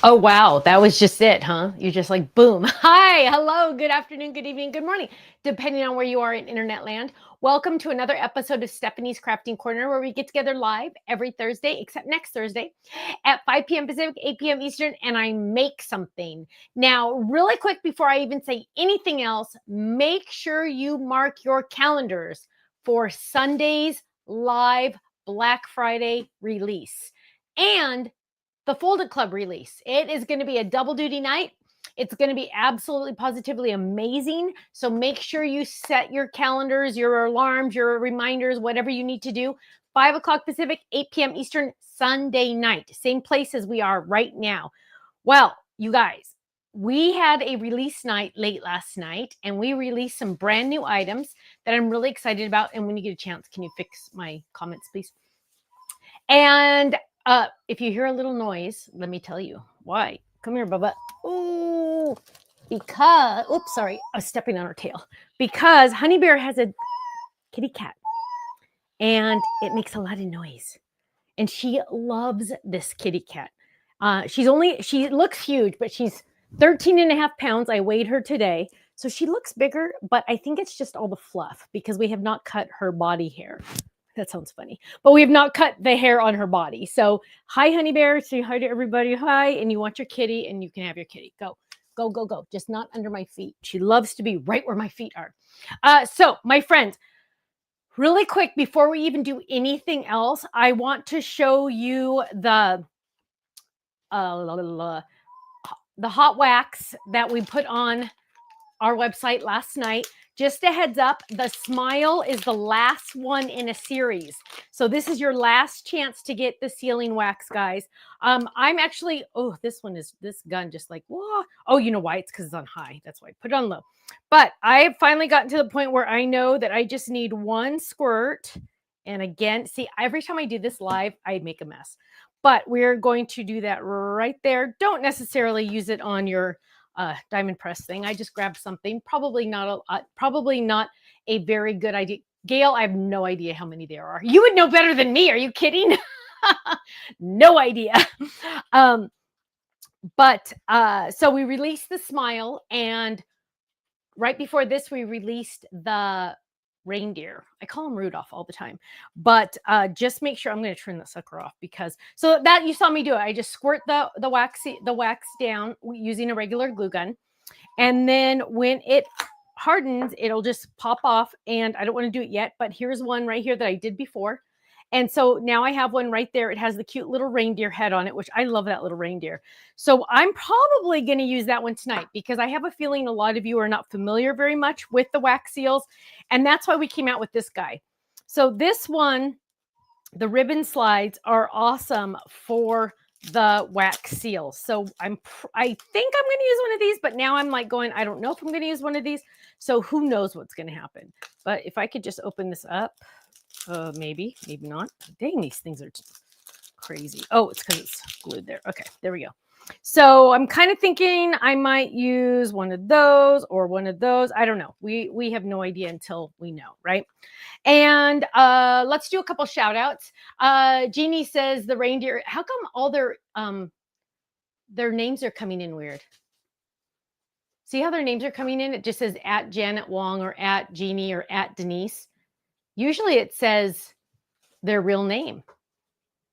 Oh, wow. That was just it, huh? You're just like, boom. Hi, hello, good afternoon, good evening, good morning, depending on where you are in internet land. Welcome to another episode of Stephanie's Crafting Corner, where we get together live every Thursday, except next Thursday at 5 p.m. Pacific, 8 p.m. Eastern, and I make something. Now, really quick, before I even say anything else, make sure you mark your calendars for Sunday's live Black Friday release. And the Folded Club release. It is going to be a double duty night. It's going to be absolutely positively amazing. So make sure you set your calendars, your alarms, your reminders, whatever you need to do. 5 o'clock Pacific, 8 p.m. Eastern, Sunday night. Same place as we are right now. Well, you guys, we had a release night late last night, and we released some brand new items that I'm really excited about. And when you get a chance, can you fix my comments, please? And if you hear a little noise, let me tell you why. Come here, Bubba. Ooh, because, oops, sorry, I was stepping on her tail. Because Honey Bear has a kitty cat, and it makes a lot of noise. And she loves this kitty cat. She looks huge, but she's 13 and a half pounds. I weighed her today. So she looks bigger, but I think it's just all the fluff because we have not cut her body hair. That sounds funny, but we have not cut the hair on her body. So hi, Honey Bear. Say hi to everybody. Hi. And you want your kitty, and you can have your kitty. Go, go, go, go. Just not under my feet. She loves to be right where my feet are. So my friends, really quick, before we even do anything else, I want to show you the hot wax that we put on our website last night. Just a heads up, the Smile is the last one in a series. So this is your last chance to get the sealing wax, guys. I'm actually, this gun just like, whoa. Oh, you know why? It's because it's on high. That's why I put it on low. But I have finally gotten to the point where I know that I just need one squirt. And again, see, every time I do this live, I make a mess. But we're going to do that right there. Don't necessarily use it on your diamond press thing. I just grabbed something, probably not a very good idea. Gail, I have no idea how many there are. You would know better than me. Are you kidding? No idea. So we released the Smile, and right before this, we released the reindeer. I call him Rudolph all the time, but just make sure. I'm going to turn the sucker off because so that you saw me do it. I just squirt the wax down using a regular glue gun, and then when it hardens, it'll just pop off. And I don't want to do it yet, but here's one right here that I did before. And so now I have one right there. It has the cute little reindeer head on it, which I love that little reindeer. So I'm probably going to use that one tonight because I have a feeling a lot of you are not familiar very much with the wax seals. And that's why we came out with this guy. So this one, the ribbon slides are awesome for the wax seals. So I think I'm going to use one of these, but now I'm like going, I don't know if I'm going to use one of these. So who knows what's going to happen. But if I could just open this up, maybe not. Dang, these things are crazy. Oh, it's because it's glued there. Okay, there we go. So I'm kind of thinking I might use one of those or one of those. I don't know. We have no idea until we know, right? And let's do a couple shout outs. Jeannie says the reindeer, how come all their names are coming in weird? See how their names are coming in? It just says at Janet Wong or at Jeannie or at Denise. Usually it says their real name.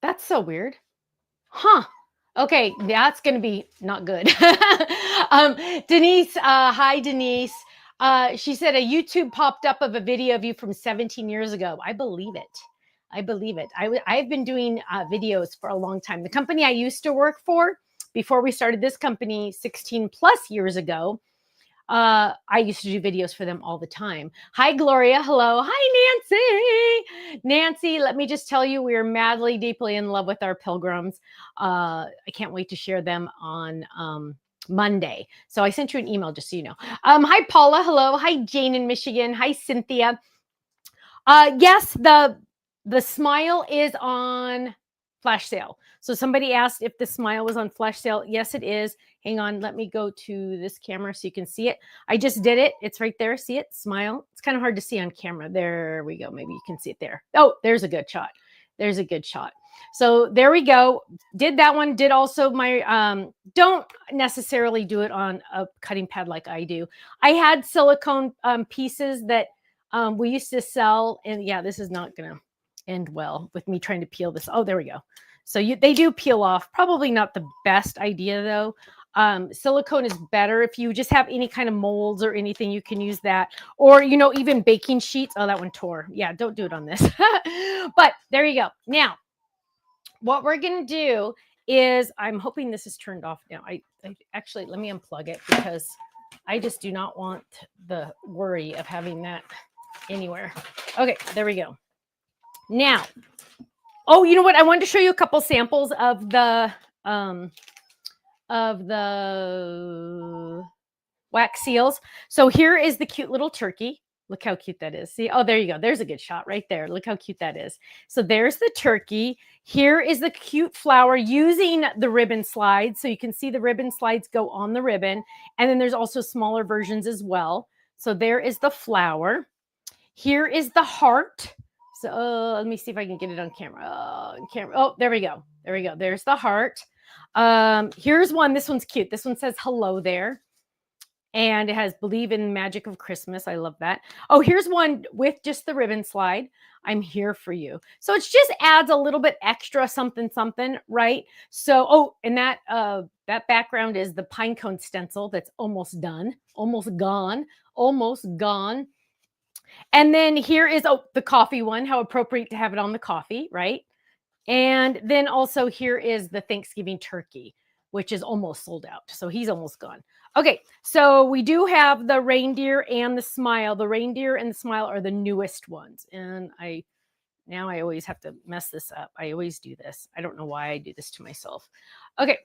That's so weird. Huh. Okay, that's going to be not good. Denise, hi, Denise. She said a YouTube popped up of a video of you from 17 years ago. I believe it. I believe it. I've been doing videos for a long time. The company I used to work for before we started this company 16 plus years ago, I used to do videos for them all the time. Hi, Gloria. Hello. Hi, Nancy. Nancy, let me just tell you, we are madly, deeply in love with our pilgrims. I can't wait to share them on Monday. So I sent you an email just so you know. Hi, Paula. Hello. Hi, Jane in Michigan. Hi, Cynthia. Yes, the smile is on flash sale. So somebody asked if the smile was on flash sale. Yes, it is. Hang on. Let me go to this camera so you can see it. I just did it. It's right there. See it? Smile. It's kind of hard to see on camera. There we go. Maybe you can see it there. Oh, there's a good shot. There's a good shot. So there we go. Did that one. Did also my, don't necessarily do it on a cutting pad like I do. I had silicone pieces that we used to sell. And yeah, this is not going to end well with me trying to peel this. Oh, there we go. So they do peel off. Probably not the best idea though. Silicone is better if you just have any kind of molds or anything, you can use that. Or, you know, even baking sheets. Oh, that one tore. Yeah, don't do it on this. But there you go. Now, what we're going to do is, I'm hoping this is turned off now. I actually, let me unplug it because I just do not want the worry of having that anywhere. Okay, there we go. Now, oh, you know what? I wanted to show you a couple samples of the wax seals. So here is the cute little turkey. Look how cute that is. See, oh, there you go. There's a good shot right there. Look how cute that is. So there's the turkey. Here is the cute flower using the ribbon slides. So you can see the ribbon slides go on the ribbon. And then there's also smaller versions as well. So there is the flower. Here is the heart. So let me see if I can get it on camera. Oh, there we go. There we go. There's the heart. Here's one. This one's cute. This one says hello there. And it has believe in the magic of Christmas. I love that. Oh, here's one with just the ribbon slide. I'm here for you. So it just adds a little bit extra something, right? So, oh, and that background is the pine cone stencil that's almost done, almost gone. And then here is, oh, the coffee one. How appropriate to have it on the coffee, right? And then also here is the Thanksgiving turkey, which is almost sold out. So he's almost gone. Okay, so we do have the reindeer and the smile. The reindeer and the smile are the newest ones. And now I always have to mess this up. I always do this. I don't know why I do this to myself. Okay,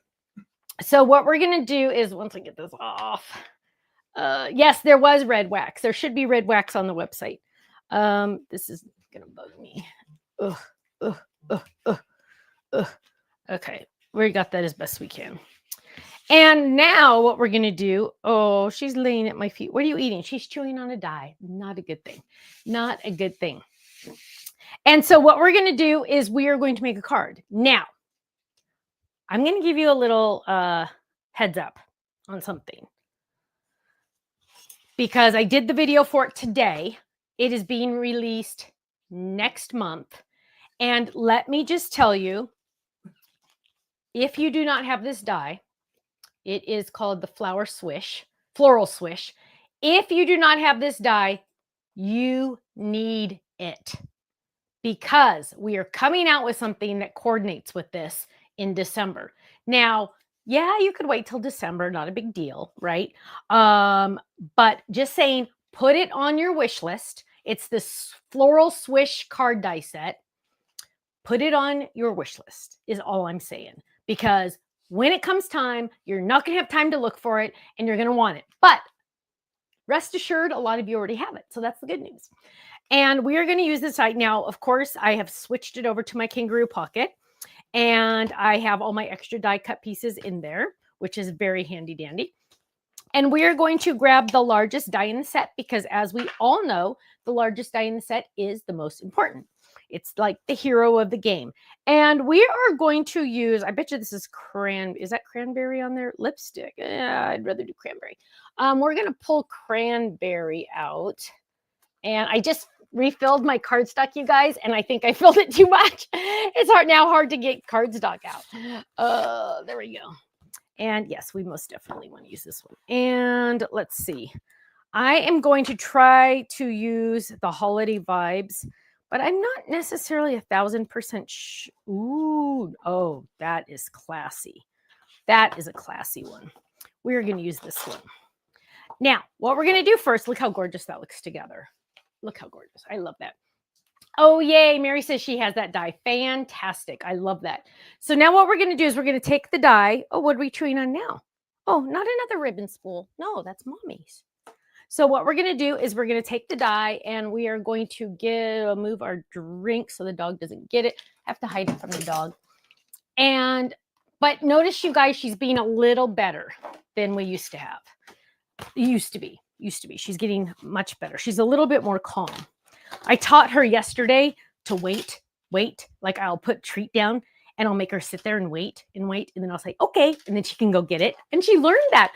so what we're going to do is, once I get this off, yes, there was red wax. There should be red wax on the website. This is going to bug me. Okay, we got that as best we can. And now what we're going to do, oh, she's laying at my feet. What are you eating? She's chewing on a die. Not a good thing. Not a good thing. And so what we're going to do is we are going to make a card. Now, I'm going to give you a little heads up on something. Because I did the video for it today. It is being released next month. And let me just tell you, if you do not have this die, it is called the Floral Swish. If you do not have this die, you need it. Because we are coming out with something that coordinates with this in December. Now, yeah, you could wait till December, not a big deal, right? But just saying, put it on your wish list. It's this Floral Swish card die set. Put it on your wish list is all I'm saying. because when it comes time, you're not going to have time to look for it and you're going to want it. But rest assured, a lot of you already have it. So that's the good news. And we are going to use this site. Now, of course, I have switched it over to my kangaroo pocket and I have all my extra die cut pieces in there, which is very handy dandy. And we are going to grab the largest die in the set because, as we all know, the largest die in the set is the most important. It's like the hero of the game. And we are going to use, I bet you this is is that cranberry on there? Lipstick. I'd rather do cranberry. We're going to pull cranberry out. And I just refilled my cardstock, you guys, and I think I filled it too much. It's hard to get cardstock out. There we go. And yes, we most definitely want to use this one. And let's see. I am going to try to use the holiday vibes, but I'm not necessarily 1,000% Ooh, oh, that is classy. That is a classy one. We're going to use this one. Now, what we're going to do first, look how gorgeous that looks together. Look how gorgeous. I love that. Oh, yay. Mary says she has that die. Fantastic. I love that. So now what we're going to do is we're going to take the die. Oh, what are we chewing on now? Oh, not another ribbon spool. No, that's Mommy's. So what we're going to do is we're going to take the die and we are going to move our drink so the dog doesn't get it. I have to hide it from the dog. But notice, you guys, she's being a little better than we used to have. Used to be. She's getting much better. She's a little bit more calm. I taught her yesterday to wait. Like I'll put treat down and I'll make her sit there and wait. And then I'll say, okay. And then she can go get it. And she learned that.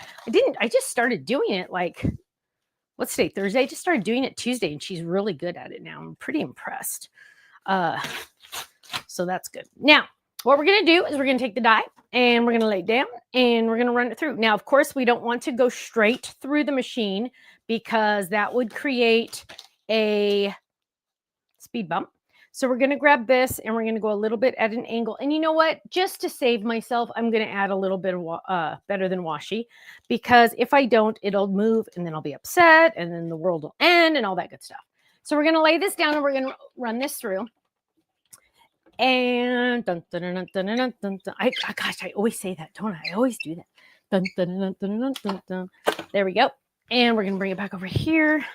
I just started doing it like, what's today? Thursday. I just started doing it Tuesday and she's really good at it now. I'm pretty impressed. So that's good. Now, what we're going to do is we're going to take the die and we're going to lay it down and we're going to run it through. Now, of course, we don't want to go straight through the machine because that would create a speed bump. So we're going to grab this and we're going to go a little bit at an angle. And you know what? Just to save myself, I'm going to add a little bit of better than washi, because if I don't, it'll move and then I'll be upset and then the world will end and all that good stuff. So we're going to lay this down and we're going to run this through. And dun, dun, dun, dun, dun, dun, dun, dun. Gosh, I always say that, don't I? I always do that. Dun, dun, dun, dun, dun, dun, dun. There we go. And we're going to bring it back over here.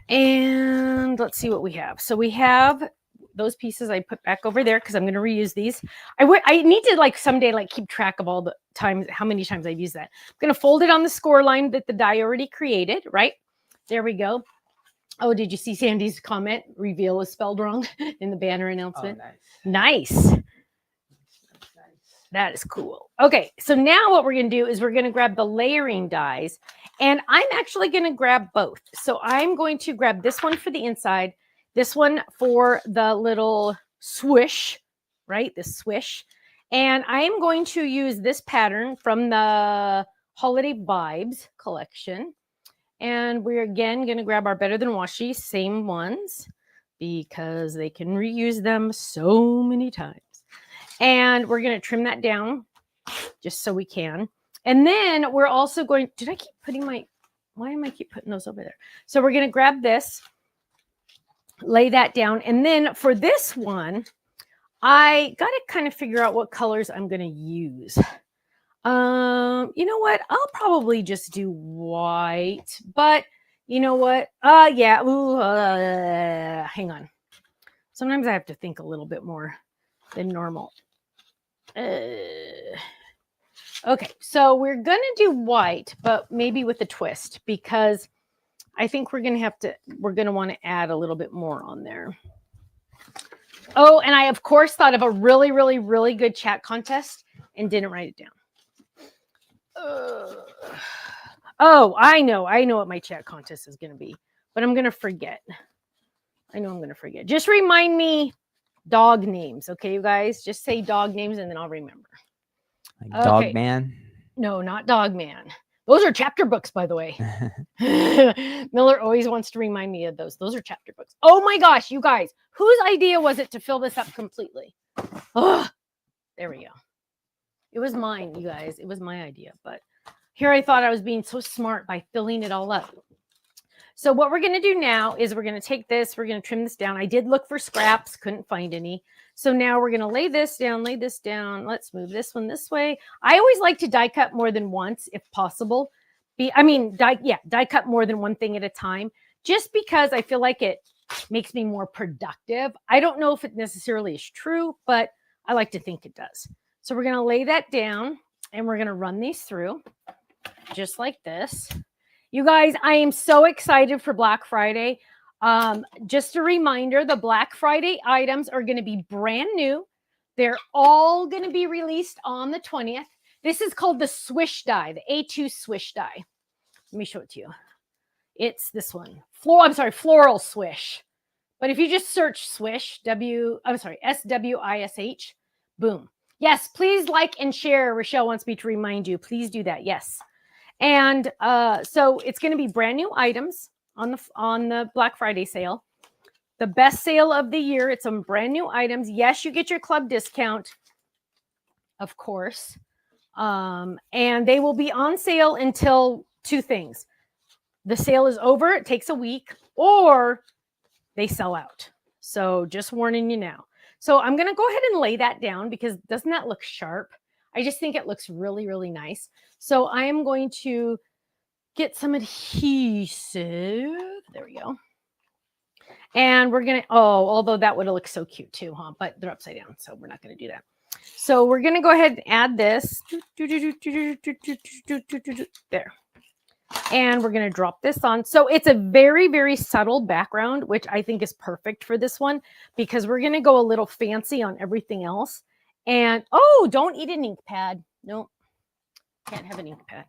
And let's see what we have. So we have those pieces I put back over there because I'm going to reuse these. I need to like someday like keep track of all the times, how many times I've used that. I'm going to fold it on the score line that the die already created, right? There we go. Oh, did you see Sandy's comment? Reveal was spelled wrong in the banner announcement. Oh, nice. That is cool. Okay, so now what we're going to do is we're going to grab the layering dies, and I'm actually going to grab both. So I'm going to grab this one for the inside, this one for the little swish, right? The swish. And I am going to use this pattern from the Holiday Vibes collection. And we're again going to grab our Better Than Washi, same ones, because they can reuse them so many times. And we're going to trim that down just so we can. And then we're also going, why am I keep putting those over there? So we're going to grab this, lay that down. And then for this one, I got to kind of figure out what colors I'm going to use. You know what? I'll probably just do white, but you know what? Yeah. Ooh, hang on. Sometimes I have to think a little bit more than normal. Okay, so we're going to do white, but maybe with a twist, because I think we're going to want to add a little bit more on there. Oh, and I, of course, thought of a really, really, really good chat contest and didn't write it down. Oh, I know what my chat contest is going to be, but I'm going to forget. I know I'm going to forget. Just remind me dog names, okay, you guys? Just say dog names and then I'll remember. Like okay. Dog Man? No, not Dog Man. Those are chapter books, by the way. Miller always wants to remind me of those. Those are chapter books. Oh my gosh, you guys, whose idea was it to fill this up completely? Oh, there we go. It was mine, you guys. It was my idea, but here I thought I was being so smart by filling it all up. So what we're going to do now is we're going to take this, we're going to trim this down. I did look for scraps, couldn't find any. So now we're going to lay this down. Let's move this one this way. I always like to die cut more than once if possible. Die cut more than one thing at a time, just because I feel like it makes me more productive. I don't know if it necessarily is true, but I like to think it does. So we're going to lay that down and we're going to run these through just like this. You guys, I am so excited for Black Friday. Just a reminder, the Black Friday items are going to be brand new. They're all going to be released on the 20th. This is called the Swish die, the A2 Swish die. Let me show it to you. It's this one. Floral Swish. But if you just search Swish, SWISH, boom. Yes, please like and share. Rochelle wants me to remind you. Please do that. Yes. And so it's going to be brand new items on the Black Friday sale. The best sale of the year. It's some brand new items. Yes, you get your club discount, of course. And they will be on sale until two things. The sale is over. It takes a week, or they sell out. So just warning you now. So I'm going to go ahead and lay that down because doesn't that look sharp? I just think it looks really, really nice. So I am going to get some adhesive. There we go. And we're going to, although that would have looked so cute too, huh? But they're upside down, so we're not going to do that. So we're going to go ahead and add this. There. And we're going to drop this on. So it's a very, very subtle background, which I think is perfect for this one because we're going to go a little fancy on everything else. And, don't eat an ink pad. No, can't have an ink pad.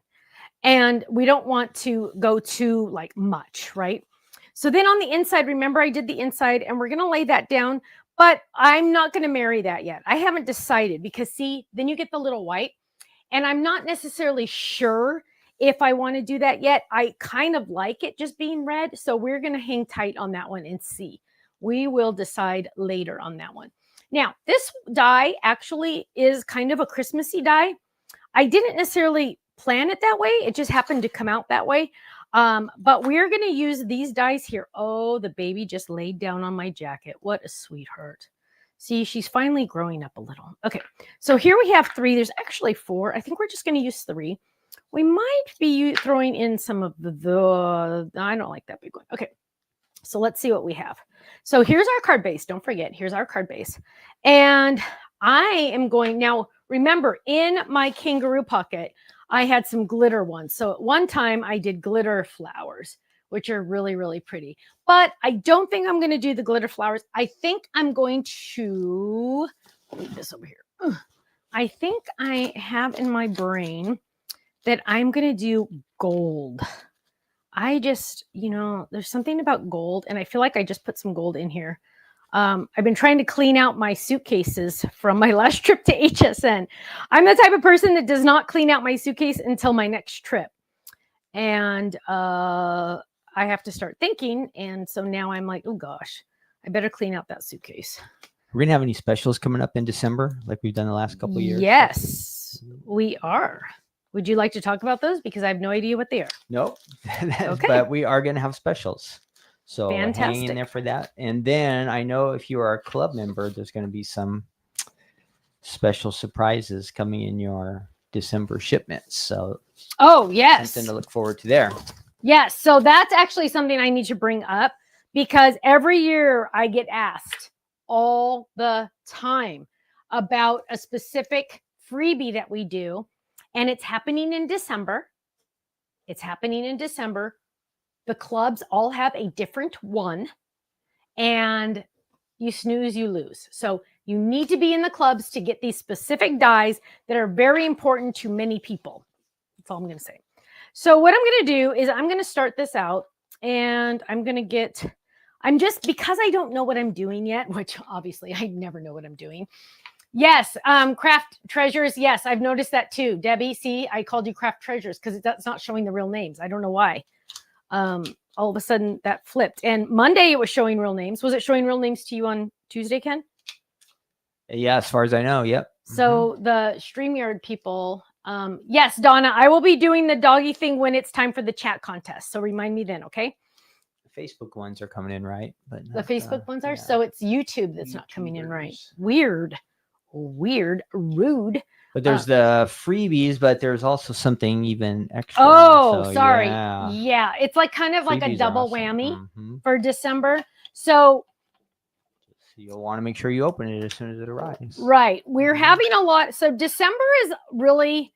And we don't want to go too like much, right? So then on the inside, remember I did the inside and we're going to lay that down, but I'm not going to marry that yet. I haven't decided because see, then you get the little white and I'm not necessarily sure if I want to do that yet. I kind of like it just being red. So we're going to hang tight on that one and see. We will decide later on that one. Now, this die actually is kind of a Christmassy die. I didn't necessarily plan it that way. It just happened to come out that way. But we're going to use these dies here. Oh, the baby just laid down on my jacket. What a sweetheart. See, she's finally growing up a little. Okay, so here we have 3. There's actually 4. I think we're just going to use 3. We might be throwing in some of I don't like that big one. Okay, so let's see what we have. So here's our card base. Don't forget, here's our card base. And I am going, now remember, in my kangaroo pocket, I had some glitter ones. So at one time I did glitter flowers, which are really, really pretty. But I don't think I'm going to do the glitter flowers. I think I'm going to leave this over here. I think I have in my brain that I'm going to do gold. I just, there's something about gold, and I feel like I just put some gold in here. I've been trying to clean out my suitcases from my last trip to HSN. I'm the type of person that does not clean out my suitcase until my next trip. And I have to start thinking. And so now I'm like, oh gosh, I better clean out that suitcase. We're going to have any specials coming up in December like we've done the last couple of years? Yes, we are. Would you like to talk about those? Because I have no idea what they are. Nope. Okay. But we are going to have specials. So fantastic. Hang in there for that. And then I know if you are a club member, there's going to be some special surprises coming in your December shipments. So yes. Something to look forward to there. Yes. So that's actually something I need to bring up because every year I get asked all the time about a specific freebie that we do. And it's happening in December. It's happening in December. The clubs all have a different one. And you snooze, you lose. So you need to be in the clubs to get these specific dies that are very important to many people. That's all I'm going to say. So what I'm going to do is I'm going to start this out. And I'm going to get... because I don't know what I'm doing yet, which obviously I never know what I'm doing. Yes, craft treasures. Yes, I've noticed that too. Debbie, see, I called you craft treasures because it's not showing the real names. I don't know why. All of a sudden that flipped. And Monday it was showing real names. Was it showing real names to you on Tuesday, Ken? Yeah, as far as I know, yep. So the StreamYard people, yes, Donna, I will be doing the doggy thing when it's time for the chat contest. So remind me then, okay? Facebook ones are coming in right, but The not, Facebook ones are. yeah. So it's YouTube that's not coming in right. YouTubers. Weird, rude. But there's the freebies, but there's also something even extra. Oh, So, sorry. Yeah. Yeah, it's like kind of like a Freebies are double awesome. whammy Mhm. for December. So So you'll want to make sure you open it as soon as it arrives. right, we're Mhm. having a lot. So December is really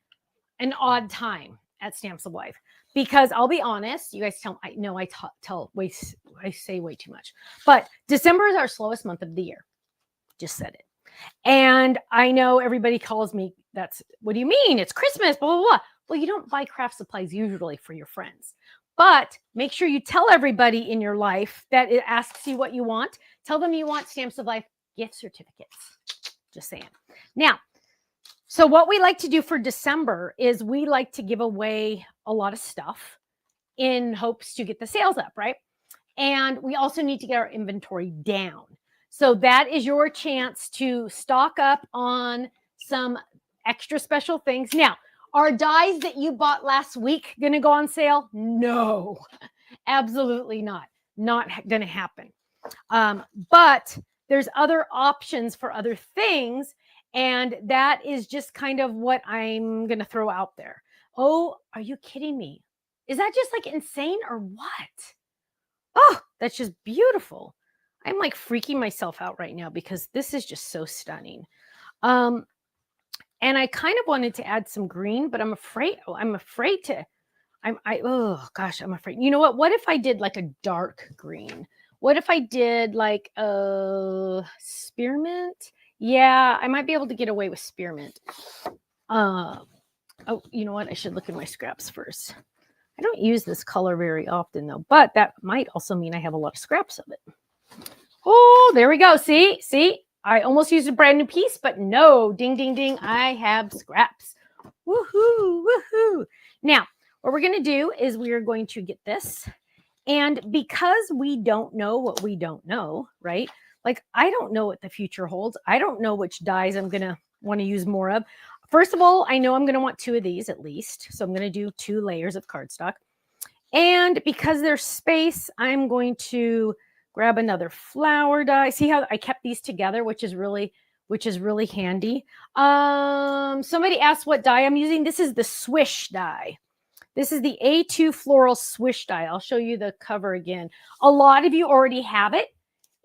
an odd time at Stamps of Life because I'll be honest, you guys tell I know I say way too much, but December is our slowest month of the year. Just said it. And I know everybody calls me, what do you mean? It's Christmas, blah, blah, blah. Well, you don't buy craft supplies usually for your friends, but make sure you tell everybody in your life that it asks you what you want. Tell them you want Stamps of Life gift certificates. Just saying. Now, so what we like to do for December is we like to give away a lot of stuff in hopes to get the sales up, right? And we also need to get our inventory down. So that is your chance to stock up on some extra special things. Now, are dies that you bought last week going to go on sale? No, absolutely not. Not going to happen. But there's other options for other things. And that is just kind of what I'm going to throw out there. Oh, are you kidding me? Is that just like insane or what? Oh, that's just beautiful. I'm like freaking myself out right now because this is just so stunning. And I kind of wanted to add some green, but I'm afraid to. Oh gosh, I'm afraid. You know what? What if I did like a dark green? What if I did like a spearmint? Yeah, I might be able to get away with spearmint. Oh, you know what? I should look at my scraps first. I don't use this color very often though, but that might also mean I have a lot of scraps of it. Oh, there we go. See, I almost used a brand new piece, but no, ding, ding, ding. I have scraps. Woohoo, woohoo. Now, what we're going to do is we are going to get this. And because we don't know what we don't know, right? Like, I don't know what the future holds. I don't know which dies I'm going to want to use more of. First of all, I know I'm going to want 2 of these at least. So I'm going to do 2 layers of cardstock. And because there's space, I'm going to grab another flower die. See how I kept these together, which is really handy. Somebody asked what die I'm using. This is the Swish die. This is the A2 Floral Swish die. I'll show you the cover again. A lot of you already have it.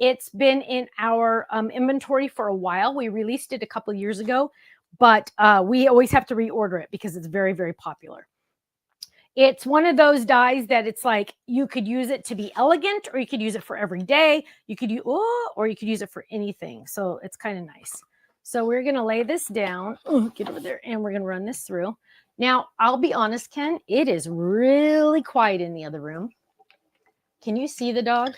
It's been in our inventory for a while. We released it a couple years ago, but we always have to reorder it because it's very, very popular. It's one of those dies that it's like you could use it to be elegant, or you could use it for every day. You could use, or you could use it for anything. So it's kind of nice. So we're going to lay this down. Get over there, and we're going to run this through. Now, I'll be honest, Ken, it is really quiet in the other room. Can you see the dog?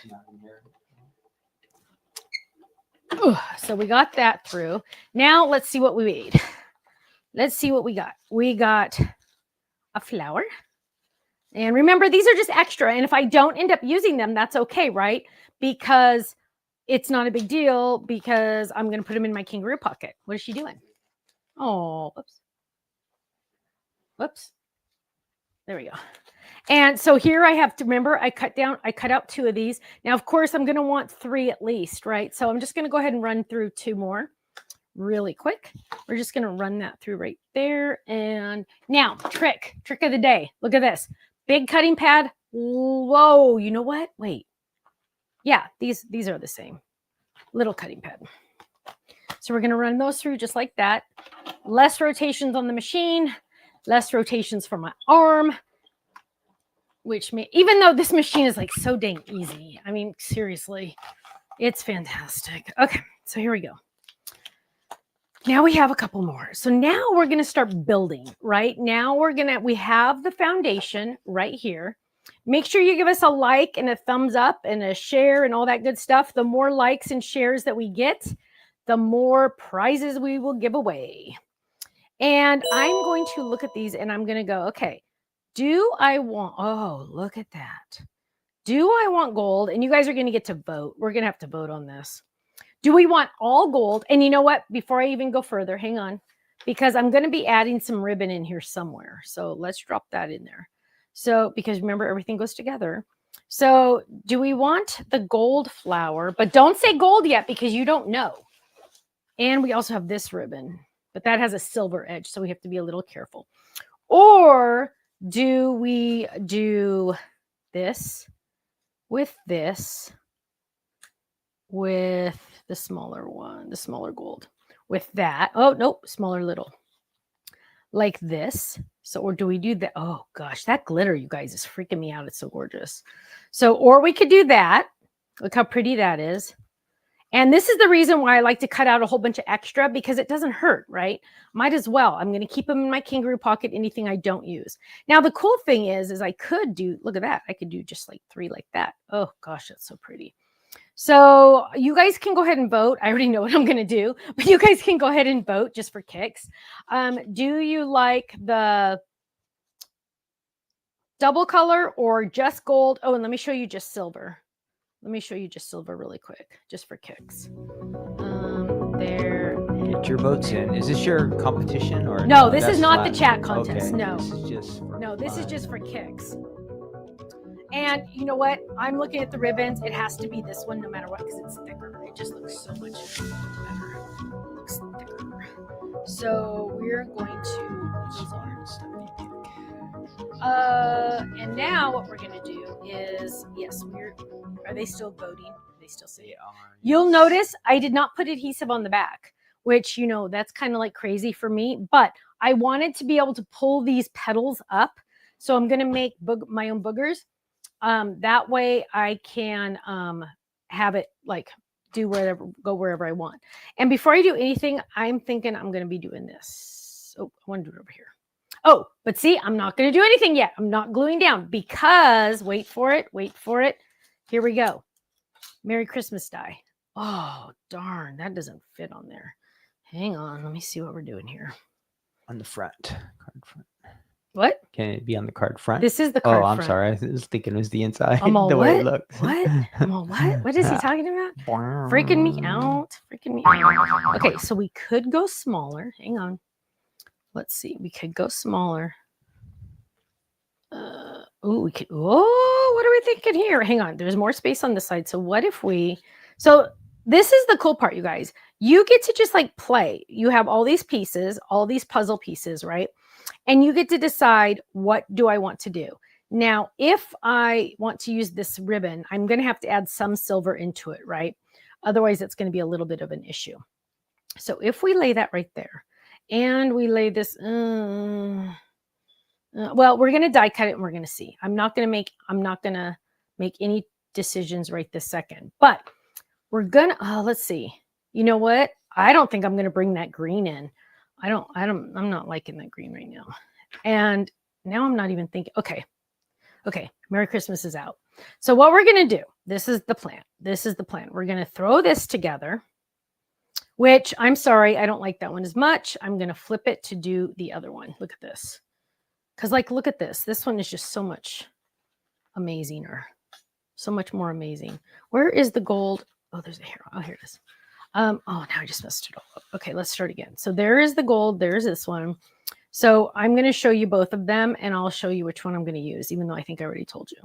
So we got that through. Now let's see what we made. Let's see what we got. We got a flower. And remember, these are just extra. And if I don't end up using them, that's okay, right? Because it's not a big deal because I'm going to put them in my kangaroo pocket. What is she doing? Oh, whoops. Whoops. There we go. And so here I have to remember, I cut out 2 of these. Now, of course, I'm going to want 3 at least, right? So I'm just going to go ahead and run through 2 more really quick. We're just going to run that through right there. And now trick of the day. Look at this. Big cutting pad. Whoa, you know what? Wait. Yeah, these are the same. Little cutting pad. So we're going to run those through just like that. Less rotations on the machine, less rotations for my arm, which even though this machine is like so dang easy. I mean, seriously, it's fantastic. Okay, so here we go. Now we have a couple more. So now we're going to start building, right? Now we have the foundation right here. Make sure you give us a like and a thumbs up and a share and all that good stuff. The more likes and shares that we get, the more prizes we will give away. And I'm going to look at these and I'm going to go, okay, oh, look at that. Do I want gold? And you guys are going to get to vote. We're going to have to vote on this. Do we want all gold? And you know what? Before I even go further, hang on, because I'm going to be adding some ribbon in here somewhere. So let's drop that in there. So, because remember, everything goes together. So do we want the gold flower? But don't say gold yet because you don't know. And we also have this ribbon, but that has a silver edge, so we have to be a little careful. Or do we do this with the smaller one, the smaller gold, with that? Oh, nope, smaller little. Like this. So, or do we do that? Oh gosh, that glitter, you guys, is freaking me out. It's so gorgeous. So, or we could do that. Look how pretty that is. And this is the reason why I like to cut out a whole bunch of extra, because it doesn't hurt, right? Might as well. I'm going to keep them in my kangaroo pocket, anything I don't use. Now, the cool thing is I could do, look at that. I could do just like 3 like that. Oh gosh, that's so pretty. So you guys can go ahead and vote. I already know what I'm going to do, but you guys can go ahead and vote just for kicks. Do you like the double color or just gold? Oh, and let me show you just silver. Let me show you just silver really quick, just for kicks. There. Get your votes in. Is this your competition or no? This is not the chat contest. Okay. No. This is just for this fun. is just for kicks. And you know what? I'm looking at the ribbons. It has to be this one no matter what, because it's thicker. It just looks so much better. It looks thicker. So we're going to use ours. And now what we're going to do is, yes, are they still voting? They still say it. You'll notice I did not put adhesive on the back, which, you know, that's kind of like crazy for me, but I wanted to be able to pull these petals up. So I'm going to make my own boogers. That way I can have it like go wherever I want. And before I do anything, I'm thinking I'm going to be doing this. Oh, I want to do it over here. Oh, but see, I'm not going to do anything yet. I'm not gluing down because, wait for it. Here we go. Merry Christmas die. Oh, darn, that doesn't fit on there. Hang on, let me see what we're doing here. On the front, card front. What? Can it be on the card front? This is the card front. Oh, I'm sorry. I was thinking it was the inside. I'm all, the what? way it looked. What? I'm all, what? What is he talking about? Freaking me out. Okay, so we could go smaller. Hang on. Let's see. We could go smaller. We could. Oh, what are we thinking here? Hang on. There's more space on this side. So what if we? So this is the cool part, you guys. You get to just like play. You have all these pieces, all these puzzle pieces, right? And you get to decide, what do I want to do? Now, if I want to use this ribbon, I'm going to have to add some silver into it, right? Otherwise, it's going to be a little bit of an issue. So if we lay that right there, and we lay this, well, we're going to die cut it and we're going to see. I'm not going to make any decisions right this second, but we're going to, let's see. You know what? I don't think I'm going to bring that green in. I'm not liking that green right now. And now I'm not even thinking, okay. Merry Christmas is out. So what we're going to do, this is the plan. We're going to throw this together, which I'm sorry, I don't like that one as much. I'm going to flip it to do the other one. Look at this. Because like, look at this. This one is just so much amazinger. So much more amazing. Where is the gold? Oh, there's a hair. Oh, here it is. Oh, now I just messed it all up. Okay, let's start again. So there is the gold. There's this one. So I'm going to show you both of them, and I'll show you which one I'm going to use, even though I think I already told you.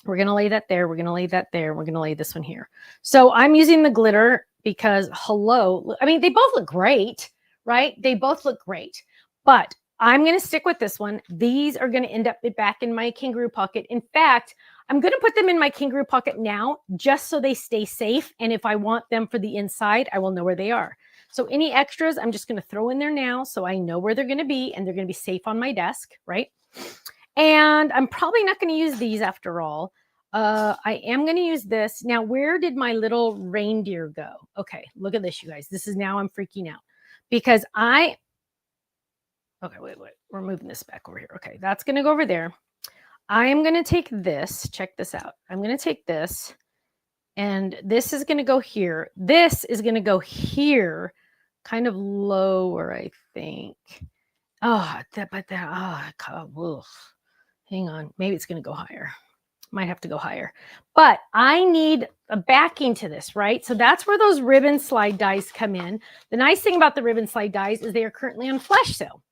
We're going to lay that there. We're going to lay that there. We're going to lay this one here. So I'm using the glitter because, hello, I mean, they both look great, right? They both look great, but I'm going to stick with this one. These are going to end up back in my kangaroo pocket. In fact, I'm going to put them in my kangaroo pocket now just so they stay safe. And if I want them for the inside, I will know where they are. So any extras, I'm just going to throw in there now so I know where they're going to be and they're going to be safe on my desk, right? And I'm probably not going to use these after all. I am going to use this. Now, where did my little reindeer go? Okay, look at this, you guys. This is now I'm freaking out because okay, wait. We're moving this back over here. Okay, that's going to go over there. I am going to take this. Check this out. I'm going to take this, and this is going to go here. This is going to go here, kind of lower, I think. Oh, hang on. Maybe it's going to go higher. Might have to go higher. But I need a backing to this, right? So that's where those ribbon slide dies come in. The nice thing about the ribbon slide dies is they are currently on flash sale.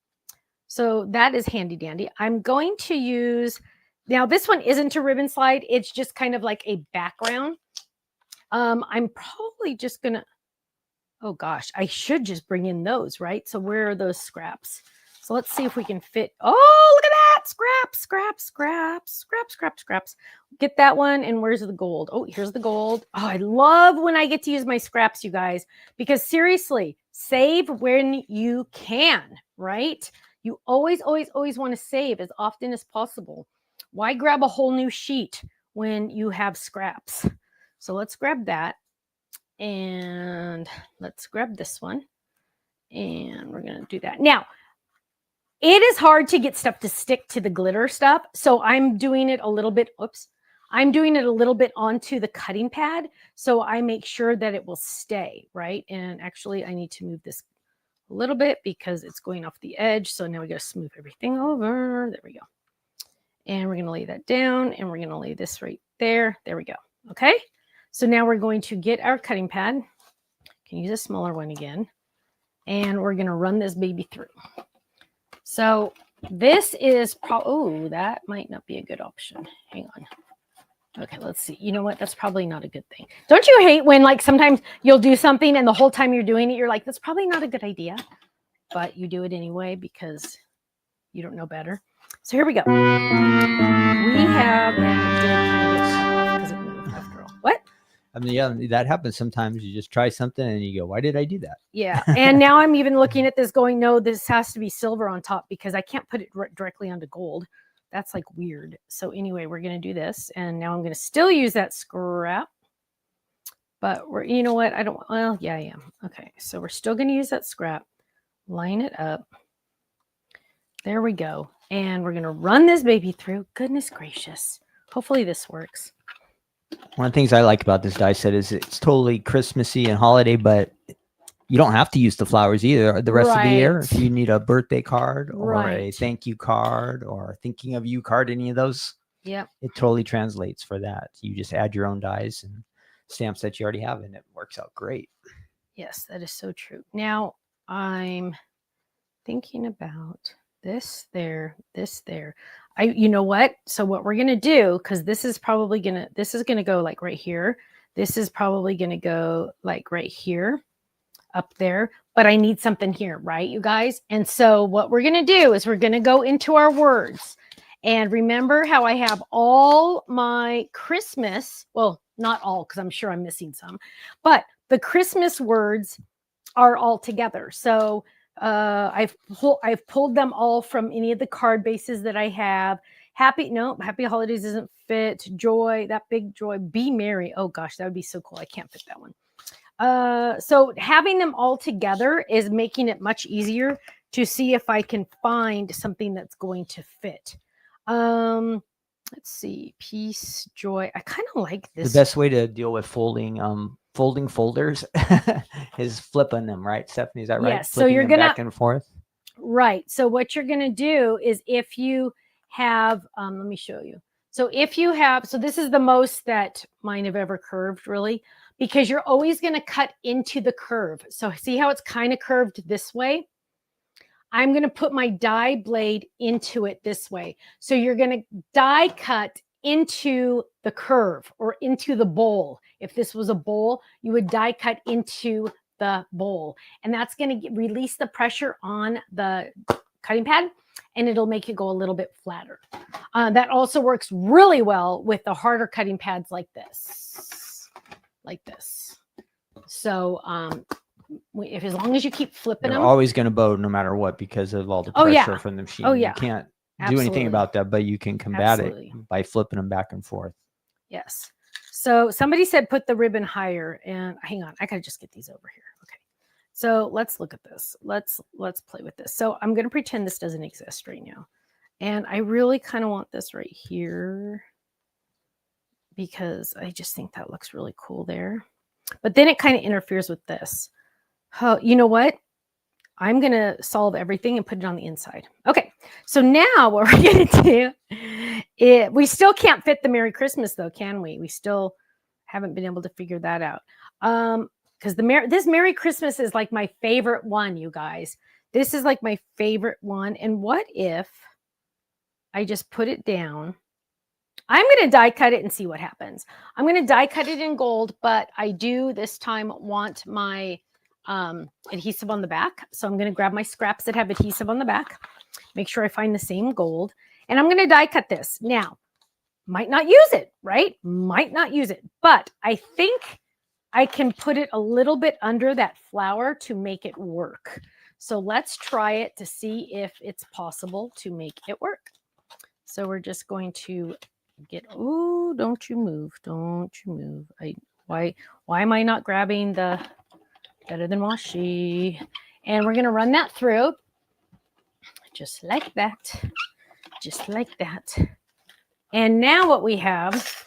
So that is handy dandy. I'm going to use Now this one isn't a ribbon slide. It's just kind of like a background. I'm probably just gonna, oh gosh, I should just bring in those, right? So where are those scraps? So let's see if we can fit. Oh, look at that. Scraps, scraps, scraps, scraps, scraps, scraps. Get that one. And where's the gold? Oh, here's the gold. Oh, I love when I get to use my scraps, you guys, because seriously, save when you can, right? You always, always, always want to save as often as possible. Why grab a whole new sheet when you have scraps? So let's grab that. And let's grab this one. And we're going to do that. Now, it is hard to get stuff to stick to the glitter stuff. So I'm doing it a little bit. Oops. I'm doing it a little bit onto the cutting pad. So I make sure that it will stay, right? And actually, I need to move this a little bit because it's going off the edge. So now we got to smooth everything over. There we go. And we're going to lay that down. And we're going to lay this right there. There we go. Okay. So now we're going to get our cutting pad. Can use a smaller one again. And we're going to run this baby through. So this is oh, that might not be a good option. Hang on. Okay, let's see. You know what? That's probably not a good thing. Don't you hate when like sometimes you'll do something and the whole time you're doing it, you're like, that's probably not a good idea. But you do it anyway because you don't know better. So here we go. We have, and it did kind of get cut off because it moved after all. What? I mean, yeah, that happens sometimes. You just try something and you go, why did I do that? Yeah. And now I'm even looking at this going, no, this has to be silver on top because I can't put it directly onto gold. That's like weird. So anyway, we're going to do this. And now I'm going to still use that scrap. But we're, you know what? I don't, well, yeah, I am. Okay. So we're still going to use that scrap. Line it up. There we go. And we're going to run this baby through. Goodness gracious. Hopefully this works. One of the things I like about this die set is it's totally Christmassy and holiday, but you don't have to use the flowers either the rest of the year. If you need a birthday card or a thank you card or thinking of you card, any of those, yep, it totally translates for that. You just add your own dies and stamps that you already have, and it works out great. Yes, that is so true. Now I'm thinking about this there, this there. You know what? So what we're going to do, because this is probably going to, this is going to go like right here. This is probably going to go like right here, up there. But I need something here, right, you guys? And so what we're going to do is we're going to go into our words. And remember how I have all my Christmas, well, not all, because I'm sure I'm missing some, but the Christmas words are all together. So I've pulled them all from any of the card bases that I have. Happy holidays isn't fit. Joy, that big joy. Be merry. Oh gosh, that would be so cool. I can't fit that one. So having them all together is making it much easier to see if I can find something that's going to fit. Let's see, peace, joy. I kind of like this. The best way to deal with folding folders is flipping them, right, Stephanie? Is that right? Yes. So you're gonna back and forth. Right. So what you're gonna do is if you have, let me show you. So if you have, so this is the most that mine have ever curved, really, because you're always gonna cut into the curve. So see how it's kind of curved this way? I'm gonna put my die blade into it this way. So you're gonna die cut into the curve or into the bowl. If this was a bowl, you would die cut into the bowl, and that's going to release the pressure on the cutting pad, and it'll make it go a little bit flatter. That also works really well with the harder cutting pads like this. So if as long as you keep flipping They're them, always going to bow no matter what because of all the pressure from the machine. You can't do anything about that, but you can combat it by flipping them back and forth. Yes. So somebody said put the ribbon higher, and hang on, I gotta just get these over here. Okay. So let's look at this. Let's play with this. So I'm gonna pretend this doesn't exist right now, and I really kind of want this right here because I just think that looks really cool there. But then it kind of interferes with this. Oh, you know what? I'm going to solve everything and put it on the inside. Okay, so now what we're going to do, we still can't fit the Merry Christmas though, can we? We still haven't been able to figure that out. Because this Merry Christmas is like my favorite one, you guys. This is like my favorite one. And what if I just put it down I'm going to die cut it and see what happens. I'm going to die cut it in gold, but I do this time want my adhesive on the back. So I'm going to grab my scraps that have adhesive on the back, make sure I find the same gold, and I'm going to die cut this. Now, might not use it, right? Might not use it, but I think I can put it a little bit under that flower to make it work. So let's try it to see if it's possible to make it work. So we're just going to get, oh, don't you move. Don't you move. Why am I not grabbing the better than washi? And we're going to run that through just like that. Just like that. And now what we have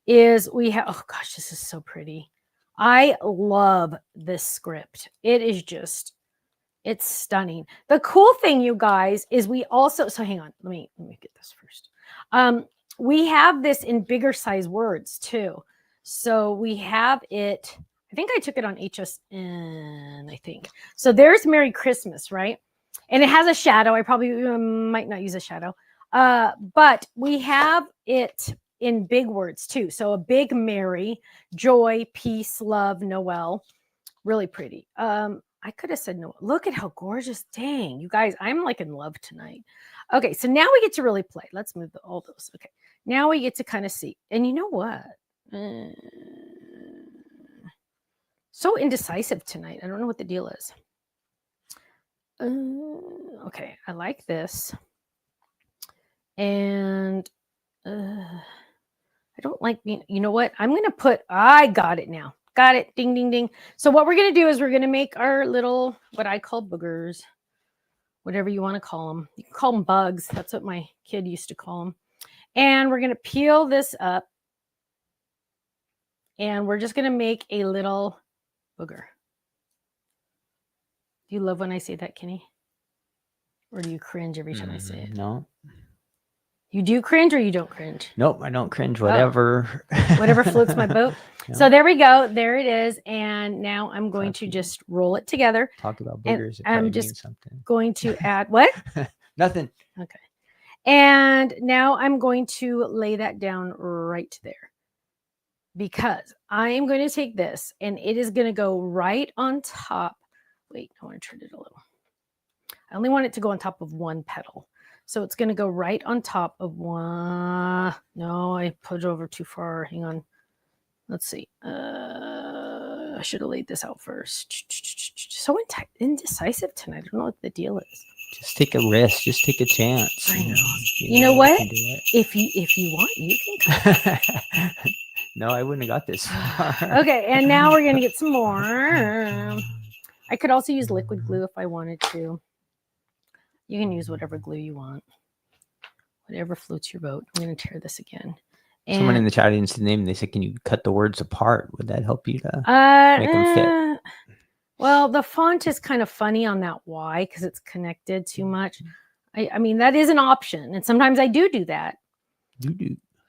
is oh gosh, this is so pretty. I love this script. It is just, it's stunning. The cool thing, you guys, is we also, so hang on, let me get this first. We have this in bigger size words too. So we have it, I think I took it on HSN, I think. So there's Merry Christmas, right? And it has a shadow. I probably might not use a shadow. But we have it in big words too. So a big Mary, joy, peace, love, Noel. Really pretty. I could have said no. Look at how gorgeous. Dang, you guys, I'm like in love tonight. Okay, so now we get to really play. Let's move all those. Okay, now we get to kind of see. And you know what? So indecisive tonight. I don't know what the deal is. Okay, I like this. And I don't like being, you know what? I'm going to put, I got it now. Got it. Ding, ding, ding. So what we're going to do is we're going to make our little, what I call boogers, whatever you want to call them. You can call them bugs. That's what my kid used to call them. And we're going to peel this up. And we're just going to make a little booger. Do you love when I say that, Kenny? Or do you cringe every time I say it? No. You do cringe or you don't cringe? Nope, I don't cringe. Whatever. Oh. Whatever floats my boat. No. So there we go. There it is. And now I'm going to just roll it together. Talk about boogers. I'm just going to add what? Nothing. Okay. And now I'm going to lay that down right there. Because I am going to take this and it is going to go right on top. Wait, I want to turn it a little. I only want it to go on top of one petal. So it's going to go right on top of one. No, I put it over too far. Hang on. Let's see. I should have laid this out first. So indecisive tonight. I don't know what the deal is. Just take a risk. Just take a chance. I know. You know what? If you want, you can come. No, I wouldn't have got this far. Okay, and now we're going to get some more. I could also use liquid glue if I wanted to. You can use whatever glue you want. Whatever floats your boat. I'm going to tear this again. And someone in the chat didn't see the name. They said, can you cut the words apart? Would that help you to make them fit? Well, the font is kind of funny on that Y because it's connected too much. I mean, that is an option. And sometimes I do that.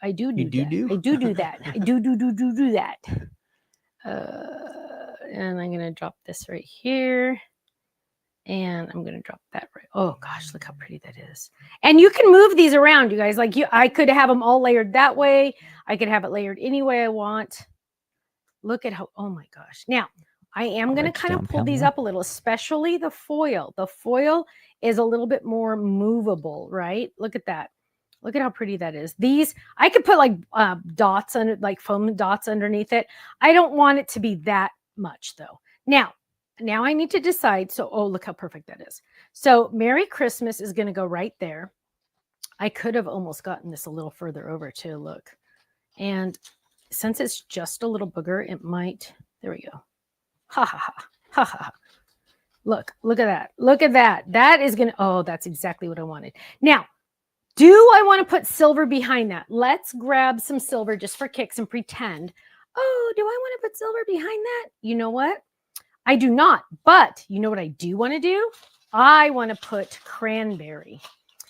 I do that. And I'm going to drop this right here. And I'm going to drop that right. Oh gosh, look how pretty that is. And you can move these around, you guys. Like I could have them all layered that way. I could have it layered any way I want. Look at how, oh my gosh. Now, I am going to kind of pull these up a little, especially the foil. The foil is a little bit more movable, right? Look at that. Look at how pretty that is. These, I could put like dots under, like foam dots underneath it. I don't want it to be that much though. Now I need to decide. So, oh, look how perfect that is. So Merry Christmas is going to go right there. I could have almost gotten this a little further over too. Look. And since it's just a little booger, it might, there we go. Ha ha ha. Ha ha ha. Look at that. Look at that. That is going to, oh, that's exactly what I wanted. Now, do I want to put silver behind that? Let's grab some silver just for kicks and pretend. Oh, do I want to put silver behind that? You know what? I do not. But you know what I do want to do? I want to put cranberry.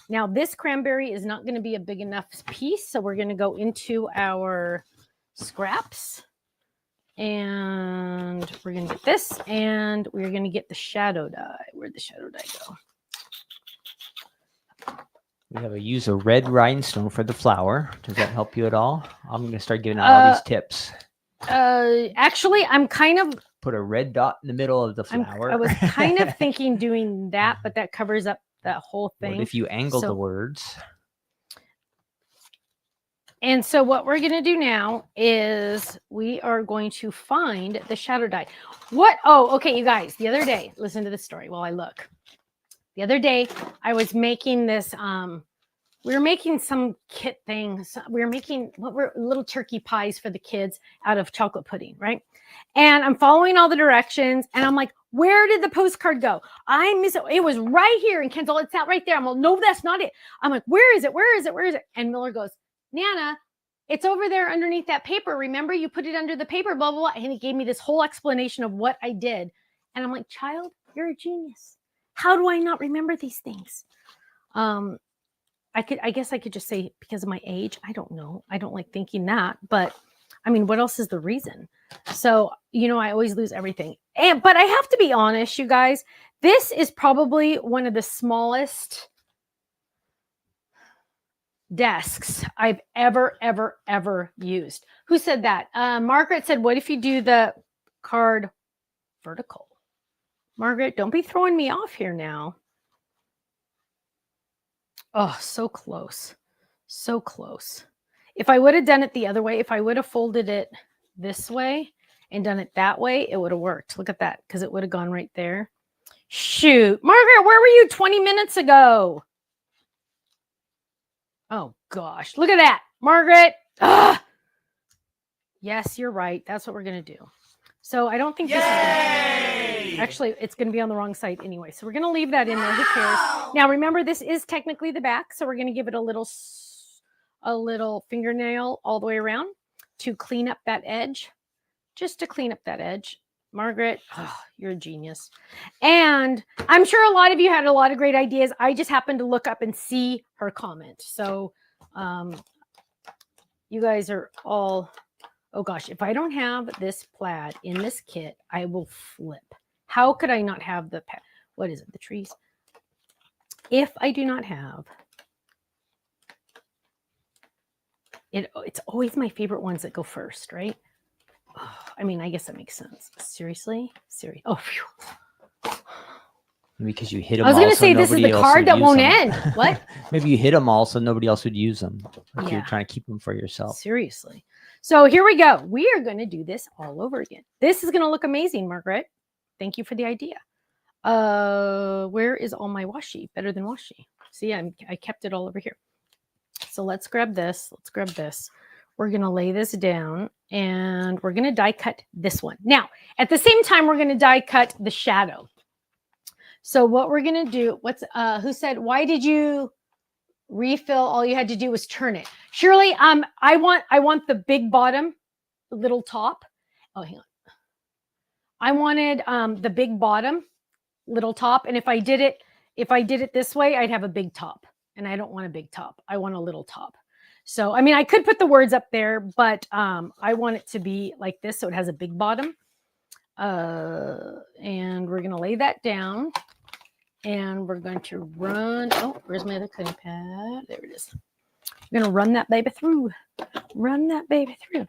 Now, this cranberry is not going to be a big enough piece. So we're going to go into our scraps. And we're going to get this. And we're going to get the shadow dye. Where'd the shadow dye go? We have use a red rhinestone for the flower. Does that help you at all? I'm going to start giving out all these tips. Actually, I'm kind of... Put a red dot in the middle of the flower. I was kind of thinking doing that, but that covers up that whole thing. What if you angle the words? And so what we're going to do now is we are going to find the shadow die. What? Oh, okay, you guys. The other day, listen to this story while I look. The other day, I was making this, we were making some kit things. We were making what were little turkey pies for the kids out of chocolate pudding, right? And I'm following all the directions, and I'm like, where did the postcard go? I miss it. It was right here. And Ken's all, it's out right there. I'm like, no, that's not it. I'm like, where is it? Where is it? Where is it? And Miller goes, Nana, it's over there underneath that paper. Remember, you put it under the paper, blah, blah, blah. And he gave me this whole explanation of what I did. And I'm like, child, you're a genius. How do I not remember these things? I guess I could just say because of my age. I don't know. I don't like thinking that. But I mean, what else is the reason? So, you know, I always lose everything. But I have to be honest, you guys, this is probably one of the smallest desks I've ever used. Who said that? Margaret said, what if you do the card vertical? Margaret, don't be throwing me off here now. Oh, so close. So close. If I would have done it the other way, if I would have folded it this way and done it that way, it would have worked. Look at that, because it would have gone right there. Shoot. Margaret, where were you 20 minutes ago? Oh, gosh. Look at that. Margaret. Ugh. Yes, you're right. That's what we're going to do. So I don't think this is going to... Actually, it's going to be on the wrong side anyway. So we're going to leave that in there. Who cares? Now, remember, this is technically the back. So we're going to give it a little fingernail all the way around to clean up that edge. Just to clean up that edge. Margaret, oh, you're a genius. And I'm sure a lot of you had a lot of great ideas. I just happened to look up and see her comment. So you guys are all, oh gosh, if I don't have this plaid in this kit, I will flip. How could I not have the, what is it, the trees? If I do not have it, it's always my favorite ones that go first, right? Oh, I mean, I guess that makes sense. Seriously? Oh, phew. Because you hit them. I was going to say this is the card that won't end. What? Maybe you hit them all so nobody else would use them. Like yeah. You're trying to keep them for yourself. Seriously. So here we go. We are going to do this all over again. This is going to look amazing, Margaret. Thank you for the idea. Where is all my washi? Better than washi. See, I kept it all over here. So let's grab this. Let's grab this. We're going to lay this down and we're going to die cut this one. Now, at the same time, we're going to die cut the shadow. So what we're going to do, who said, why did you refill? All you had to do was turn it. Shirley, I want the big bottom, little top. Oh, hang on. I wanted the big bottom, little top. And if I did it this way, I'd have a big top. And I don't want a big top. I want a little top. So, I mean, I could put the words up there, but I want it to be like this. So it has a big bottom. And we're going to lay that down. And we're going to run. Oh, where's my other cutting pad? There it is. I'm going to run that baby through. Run that baby through.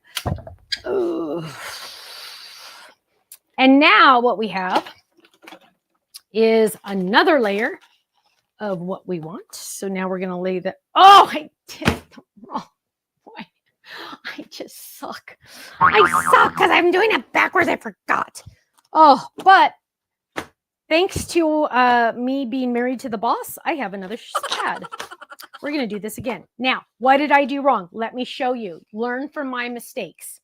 Oh. And now what we have is another layer of what we want. So now we're going to lay that. Oh, I did it the wrong way. I just suck. I suck because I'm doing it backwards. I forgot. Oh, but thanks to me being married to the boss, I have another pad. We're going to do this again. Now, what did I do wrong? Let me show you. Learn from my mistakes.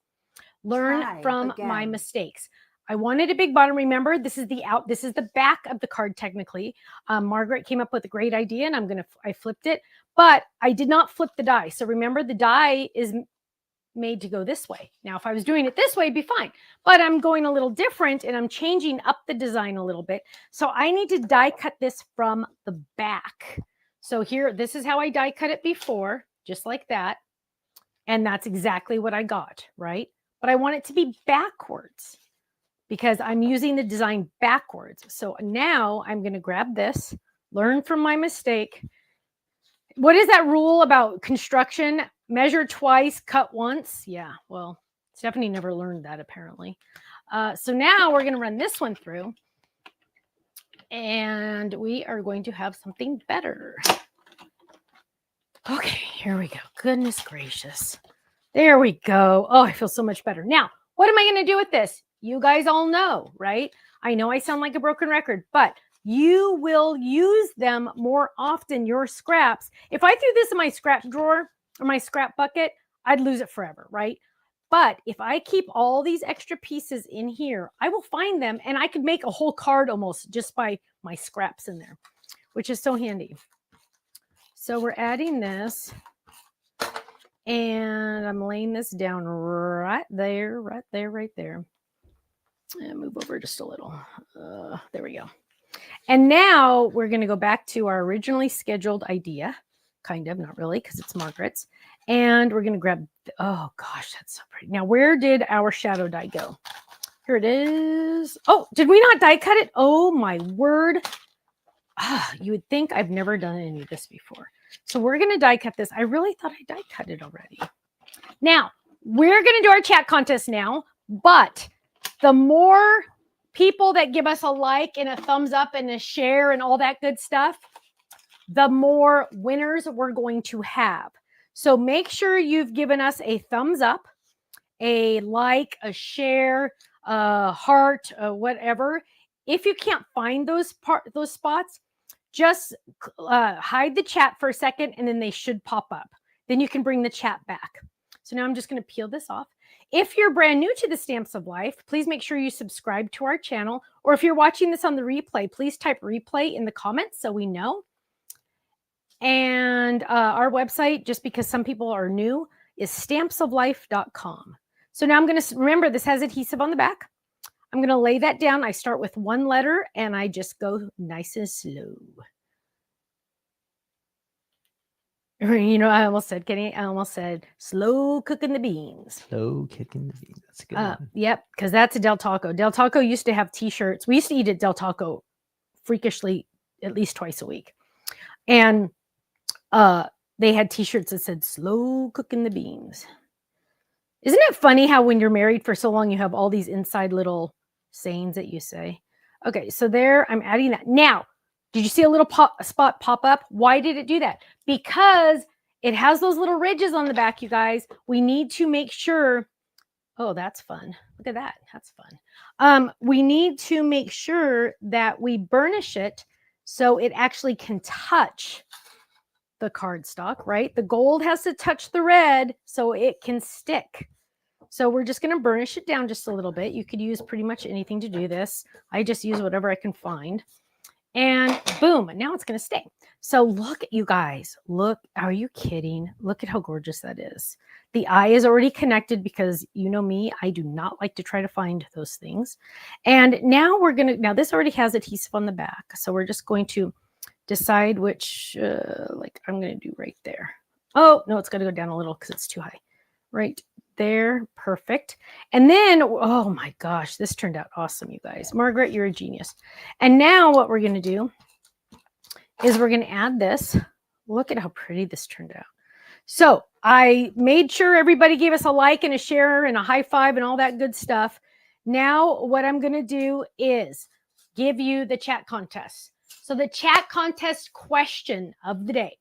Learn from my mistakes. I wanted a big bottom. Remember, this is the back of the card technically. Margaret came up with a great idea and I flipped it, but I did not flip the die. So remember, the die is made to go this way. Now, if I was doing it this way, it'd be fine, but I'm going a little different and I'm changing up the design a little bit. So I need to die cut this from the back. So here, this is how I die cut it before, just like that. And that's exactly what I got, right? But I want it to be backwards because I'm using the design backwards. So now I'm going to grab this, learn from my mistake, What is that rule about construction? Measure twice, cut once. Yeah, well, Stephanie never learned that apparently. So now we're going to run this one through. And we are going to have something better. Okay, here we go. Goodness gracious. There we go. Oh, I feel so much better. Now, what am I going to do with this? You guys all know, right? I know I sound like a broken record, but you will use them more often, your scraps. If I threw this in my scrap drawer or my scrap bucket, I'd lose it forever, right? But if I keep all these extra pieces in here, I will find them and I could make a whole card almost just by my scraps in there, which is so handy. So we're adding this and I'm laying this down right there, right there, right there. And move over just a little. There we go. And now we're going to go back to our originally scheduled idea. Kind of, not really, because it's Margaret's. And we're going to grab, oh gosh, that's so pretty. Now, where did our shadow die go? Here it is. Oh, did we not die cut it? Oh my word. You would think I've never done any of this before. So we're going to die cut this. I really thought I die cut it already. Now, we're going to do our chat contest now, but the more people that give us a like and a thumbs up and a share and all that good stuff, the more winners we're going to have. So make sure you've given us a thumbs up, a like, a share, a heart, whatever. If you can't find those spots, just hide the chat for a second and then they should pop up. Then you can bring the chat back. So now I'm just going to peel this off. If you're brand new to the Stamps of Life, please make sure you subscribe to our channel. Or if you're watching this on the replay, please type replay in the comments so we know. And our website, just because some people are new, is stampsoflife.com. So now I'm going to, remember this has adhesive on the back. I'm going to lay that down. I start with one letter and I just go nice and slow. You know, I almost said slow cooking the beans. Slow cooking the beans. That's a good one. Yep, because that's a Del Taco. Del Taco used to have t-shirts. We used to eat at Del Taco freakishly at least twice a week. And they had t-shirts that said slow cooking the beans. Isn't it funny how when you're married for so long, you have all these inside little sayings that you say? Okay, so there, I'm adding that. Now, did you see a little spot pop up? Why did it do that? Because it has those little ridges on the back, you guys. We need to make sure. Oh, that's fun. Look at that. That's fun. We need to make sure that we burnish it so it actually can touch the cardstock, right? The gold has to touch the red so it can stick. So we're just going to burnish it down just a little bit. You could use pretty much anything to do this. I just use whatever I can find. And boom, now it's going to stay. So look, you guys, look, are you kidding? Look at how gorgeous that is. The eye is already connected because you know me, I do not like to try to find those things. And now we're going to, now this already has adhesive on the back. So we're just going to decide which, like I'm going to do right there. Oh, no, it's got to go down a little because it's too high. Right there. Perfect. And then, oh my gosh, this turned out awesome, you guys. Margaret, you're a genius. And now what we're going to do is we're going to add this. Look at how pretty this turned out. So I made sure everybody gave us a like and a share and a high five and all that good stuff. Now what I'm going to do is give you the chat contest. So the chat contest question of the day.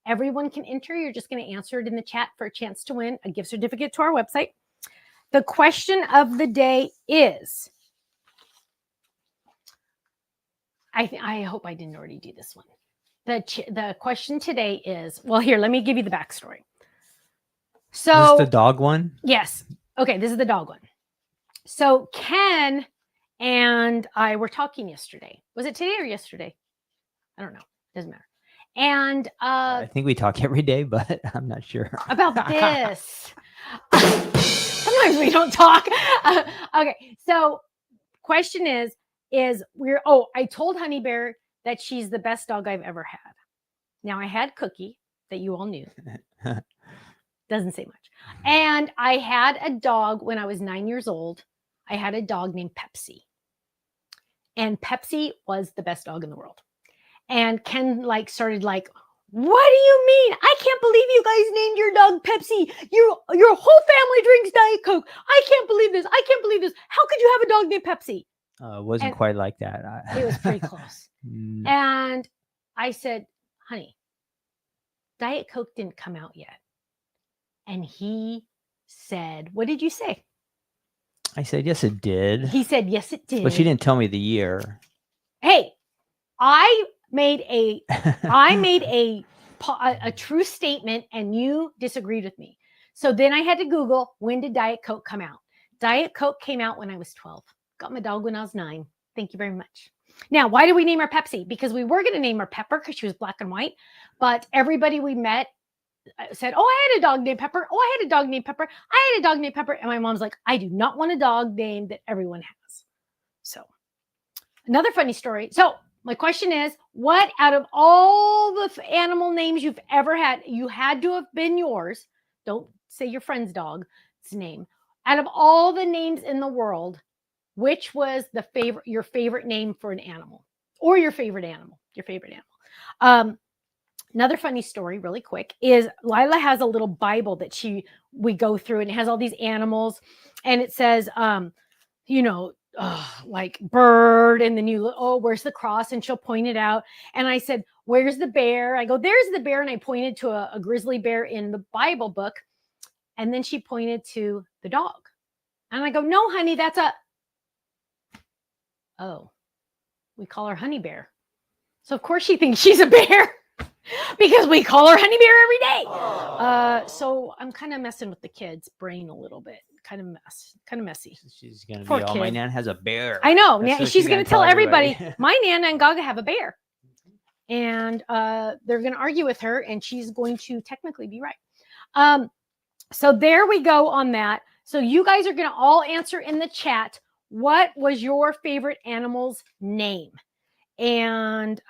Everyone can enter. You're just going to answer it in the chat for a chance to win a gift certificate to our website. The question of the day is, I hope I didn't already do this one. The question today is, well, here, let me give you the backstory. So is this the dog one? Yes. Okay, this is the dog one. So Ken and I were talking yesterday. Was it today or yesterday? I don't know. Doesn't matter. And I think we talk every day, but I'm not sure about this. Sometimes we don't talk. Okay, so question is I told Honey Bear that she's the best dog I've ever had. Now I had Cookie that you all knew. Doesn't say much. And I had a dog when I was 9 years old. I had a dog named Pepsi. And Pepsi was the best dog in the world. And Ken started What do you mean? I can't believe you guys named your dog Pepsi. Your whole family drinks Diet Coke. I can't believe this. I can't believe this. How could you have a dog named Pepsi? It wasn't quite like that. It was pretty close. And I said, honey, Diet Coke didn't come out yet. And he said, what did you say? I said, yes, it did. He said, yes, it did. But she didn't tell me the year. Hey, I made a true statement and you disagreed with me. So then I had to Google, when did Diet Coke come out? Diet Coke came out when I was 12. Got my dog when I was 9. Thank you very much. Now, why did we name her Pepsi? Because we were going to name her Pepper because she was black and white. But everybody we met said, oh, I had a dog named Pepper. Oh, I had a dog named Pepper. I had a dog named Pepper. And my mom's like, I do not want a dog name that everyone has. So another funny story. So my question is, what out of all the animal names you've ever had, you had to have been yours. Don't say your friend's dog's name. Out of all the names in the world, which was your favorite name for an animal, or your favorite animal? Another funny story, really quick, is Lila has a little Bible that we go through, and it has all these animals, and it says, like bird, and then where's the cross? And she'll point it out. And I said, where's the bear? I go, there's the bear. And I pointed to a grizzly bear in the Bible book. And then she pointed to the dog. And I go, no, honey, we call her Honey Bear. So of course she thinks she's a bear because we call her Honey Bear every day. So I'm kind of messing with the kids' brain a little bit. Kind of messy. She's gonna be, oh, my Nan has a bear. I know. She's gonna tell everybody my Nana and Gaga have a bear, and they're gonna argue with her, and she's going to technically be right. So there we go on that. So you guys are gonna all answer in the chat. What was your favorite animal's name? And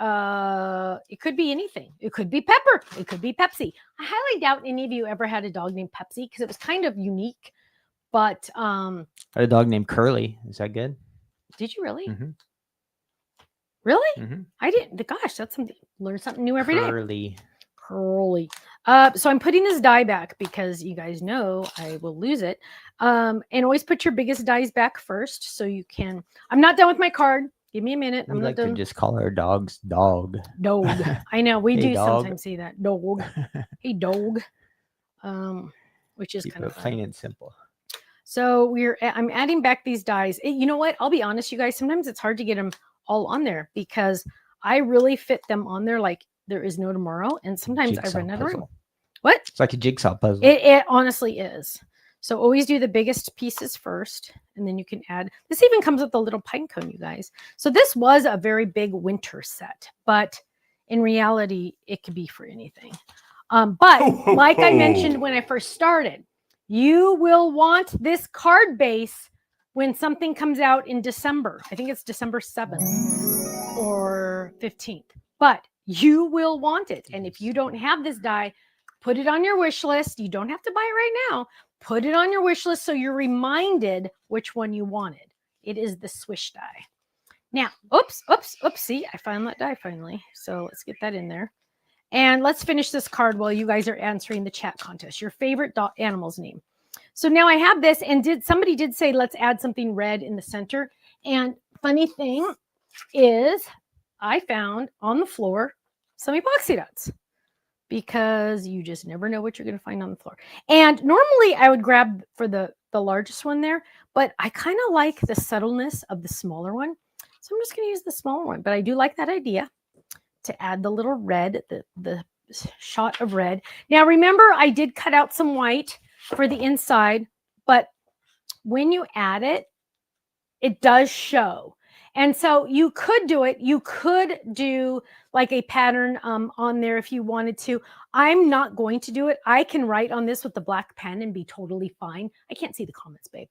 it could be anything. It could be Pepper. It could be Pepsi. I highly doubt any of you ever had a dog named Pepsi because it was kind of unique. But I had a dog named Curly. Is that good? Did you really? Mm-hmm. Really? Mm-hmm. I didn't. Gosh, that's something. Learn something new every day. Curly. So I'm putting this die back because you guys know I will lose it. And always put your biggest dies back first so you can. I'm not done with my card. Give me a minute. I'm not done. To just call our dog's dog. Dog. I know we do dog. sometimes see that. Dog. Hey, dog. Which is kind of plain and simple. So I'm adding back these dies. You know what? I'll be honest, you guys. Sometimes it's hard to get them all on there because I really fit them on there like there is no tomorrow. And sometimes I run out of room. What? It's like a jigsaw puzzle. It honestly is. So always do the biggest pieces first, and then you can add. This even comes with a little pine cone, you guys. So this was a very big winter set, but in reality, it could be for anything. But like I mentioned when I first started, you will want this card base when something comes out in December. I think it's December 7th or 15th, but you will want it. And if you don't have this die, put it on your wish list. You don't have to buy it right now. Put it on your wish list so you're reminded which one you wanted. It is the Swish die. Now, oopsie, I found that die finally. So let's get that in there. And let's finish this card while you guys are answering the chat contest. Your favorite animal's name. So now I have this, and somebody did say, let's add something red in the center. And funny thing is I found on the floor some epoxy dots because you just never know what you're going to find on the floor. And normally I would grab for the largest one there, but I kind of like the subtleness of the smaller one. So I'm just going to use the smaller one, but I do like that idea to add the little red, the shot of red. Now, remember, I did cut out some white for the inside, but when you add it, it does show. And so you could do it. You could do like a pattern on there if you wanted to. I'm not going to do it. I can write on this with the black pen and be totally fine. I can't see the comments, babe.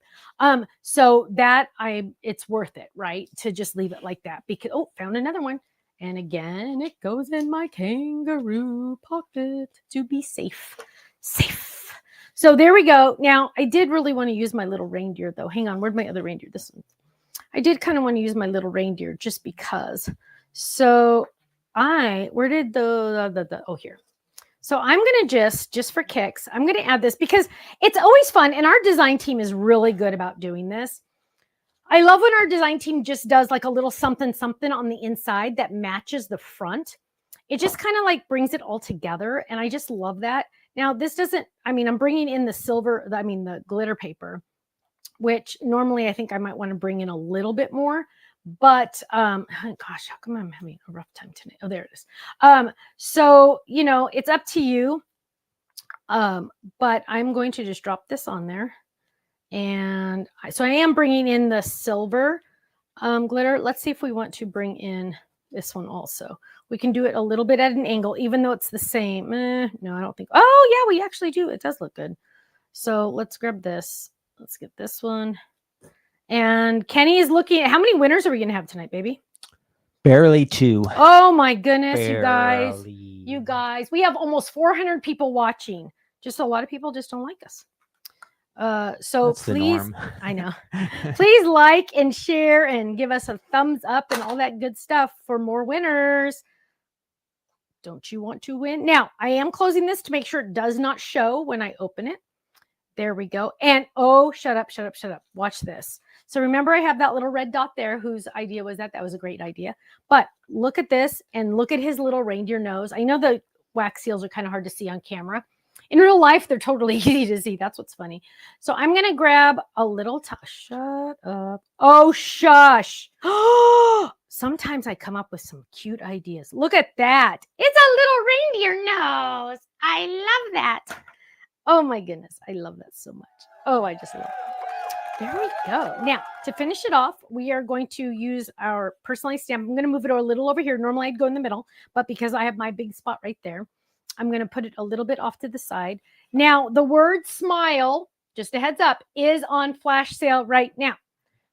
So that it's worth it, right? To just leave it like that because, found another one. And again, it goes in my kangaroo pocket to be safe. Safe. So there we go. Now, I did really want to use my little reindeer, though. Hang on. Where'd my other reindeer? This one. I did kind of want to use my little reindeer just because. So where did oh, here. So I'm going to just for kicks, I'm going to add this because it's always fun. And our design team is really good about doing this. I love when our design team just does like a little something on the inside that matches the front. It just kind of like brings it all together. And I just love that. Now this doesn't, I mean, I'm bringing in the glitter paper, which normally I think I might want to bring in a little bit more. But gosh, how come I'm having a rough time tonight? Oh, there it is. So it's up to you. But I'm going to just drop this on there, and so I am bringing in the silver glitter. Let's see if we want to bring in this one also. We can do it a little bit at an angle, even though it's the same. No, I don't think. Oh yeah, we actually do. It does look good. So let's grab this. Let's get this one. And Kenny is looking at how many winners are we going to have tonight, baby? Barely 2. Oh my goodness, Barely. you guys, we have almost 400 people watching. Just a lot of people just don't like us. So that's please, I know, please like and share and give us a thumbs up and all that good stuff for more winners. Don't you want to win? Now, I am closing this to make sure it does not show when I open it. There we go. And oh, shut up. Watch this. So remember I have that little red dot there. Whose idea was that? That was a great idea. But look at this and look at his little reindeer nose. I know the wax seals are kind of hard to see on camera. In real life, they're totally easy to see. That's what's funny. So I'm going to grab a little, shut up. Oh, shush. Sometimes I come up with some cute ideas. Look at that. It's a little reindeer nose. I love that. Oh my goodness. I love that so much. Oh, I just love it. There we go. Now, to finish it off, we are going to use our personalized stamp. I'm going to move it a little over here. Normally, I'd go in the middle, but because I have my big spot right there, I'm going to put it a little bit off to the side. Now, the word smile, just a heads up, is on flash sale right now.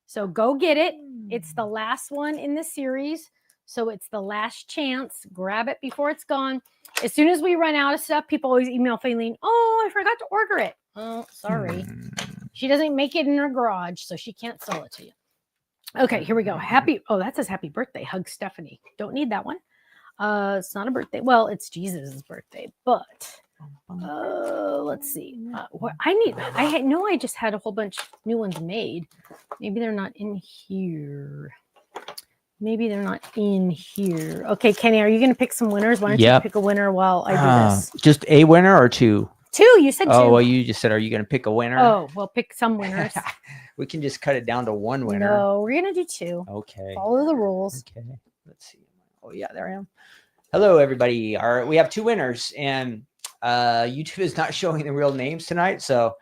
So go get it. It's the last one in the series. So it's the last chance. Grab it before it's gone. As soon as we run out of stuff, people always email Faylene, oh, I forgot to order it. Oh, sorry. She doesn't make it in her garage, so she can't sell it to you. Okay, here we go. That says happy birthday. Hug Stephanie. Don't need that one. It's not a birthday. Well, it's Jesus's birthday, but let's see. I just had a whole bunch of new ones made. Maybe they're not in here. Okay, Kenny, are you going to pick some winners? Why don't you pick a winner while I do this? Just a winner or 2? 2. You said 2. Oh, well, you just said, are you going to pick a winner? Oh, well, pick some winners. We can just cut it down to 1 winner. No, we're going to do 2. Okay. Follow the rules. Okay. Let's see. Oh, yeah, there I am. Hello, everybody. We have 2 winners, and YouTube is not showing the real names tonight, so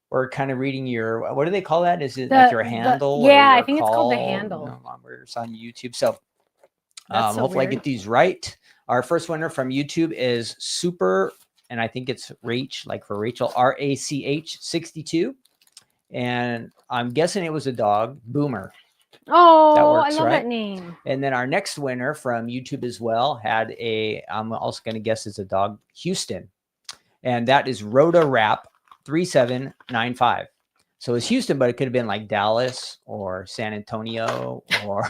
we're kind of reading your, what do they call that? Is it like your handle? I think it's called the handle. It's on YouTube. So hopefully I get these right. Our first winner from YouTube is Super, and I think it's Rach, like for Rachel, RACH 62. And I'm guessing it was a dog, Boomer. Oh, that works, I love right? that name. And then our next winner from YouTube as well had I'm also going to guess it's a dog, Houston. And that is Rhoda Rap 3795. So it's Houston, but it could have been like Dallas or San Antonio or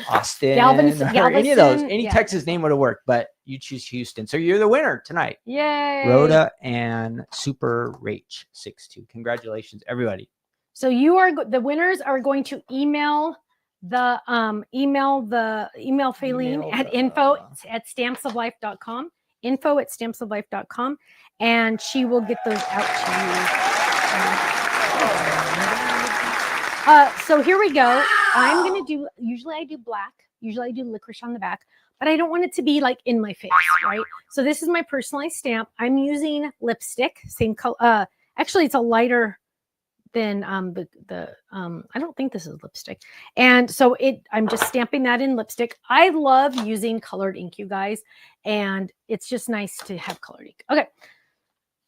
Austin. Or any of those. Any Texas name would have worked, but you choose Houston. So you're the winner tonight. Yay. Rhoda and Super Rach 62. Congratulations, everybody. So the winners are going to email Faylene at info@stampsoflife.com. info@stampsoflife.com, and she will get those out to you. So here we go. I'm going to do, usually I do black. Usually I do licorice on the back, but I don't want it to be like in my face, right? So this is my personalized stamp. I'm using lipstick, same color. Actually, it's a lighter than I don't think this is lipstick. And so I'm just stamping that in lipstick. I love using colored ink, you guys, and it's just nice to have colored ink. Okay,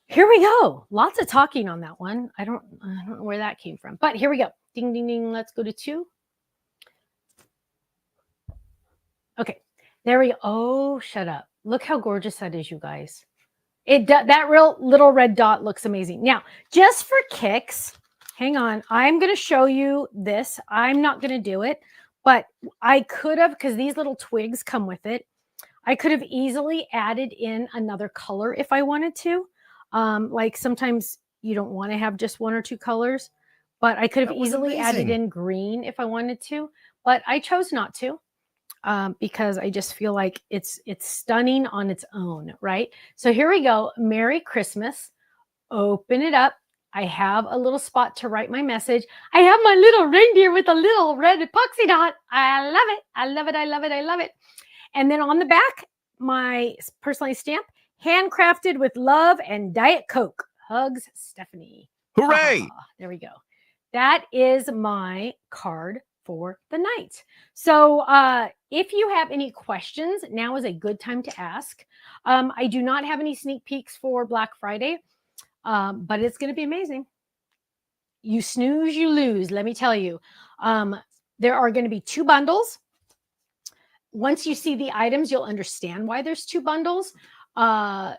here we go. Lots of talking on that one. I don't know where that came from, but here we go. Ding, ding, ding. Let's go to 2. Okay, there we go. Oh, shut up. Look how gorgeous that is, you guys. That real little red dot looks amazing. Now, just for kicks, hang on. I'm going to show you this. I'm not going to do it, but I could have, because these little twigs come with it. I could have easily added in another color if I wanted to. Like sometimes you don't want to have just one or two colors, but I could have easily added in green if I wanted to, but I chose not to. Because I just feel like it's stunning on its own, right? So here we go. Merry Christmas. Open it up. I have a little spot to write my message. I have my little reindeer with a little red epoxy dot. I love it. I love it. I love it. I love it. And then on the back, my personalized stamp, handcrafted with love and Diet Coke. Hugs, Stephanie. Hooray! There we go. That is my card for the night. So if you have any questions, now is a good time to ask. I do not have any sneak peeks for Black Friday, but it's going to be amazing. You snooze, you lose. Let me tell you, there are going to be 2 bundles. Once you see the items, you'll understand why there's 2 bundles. Yeah.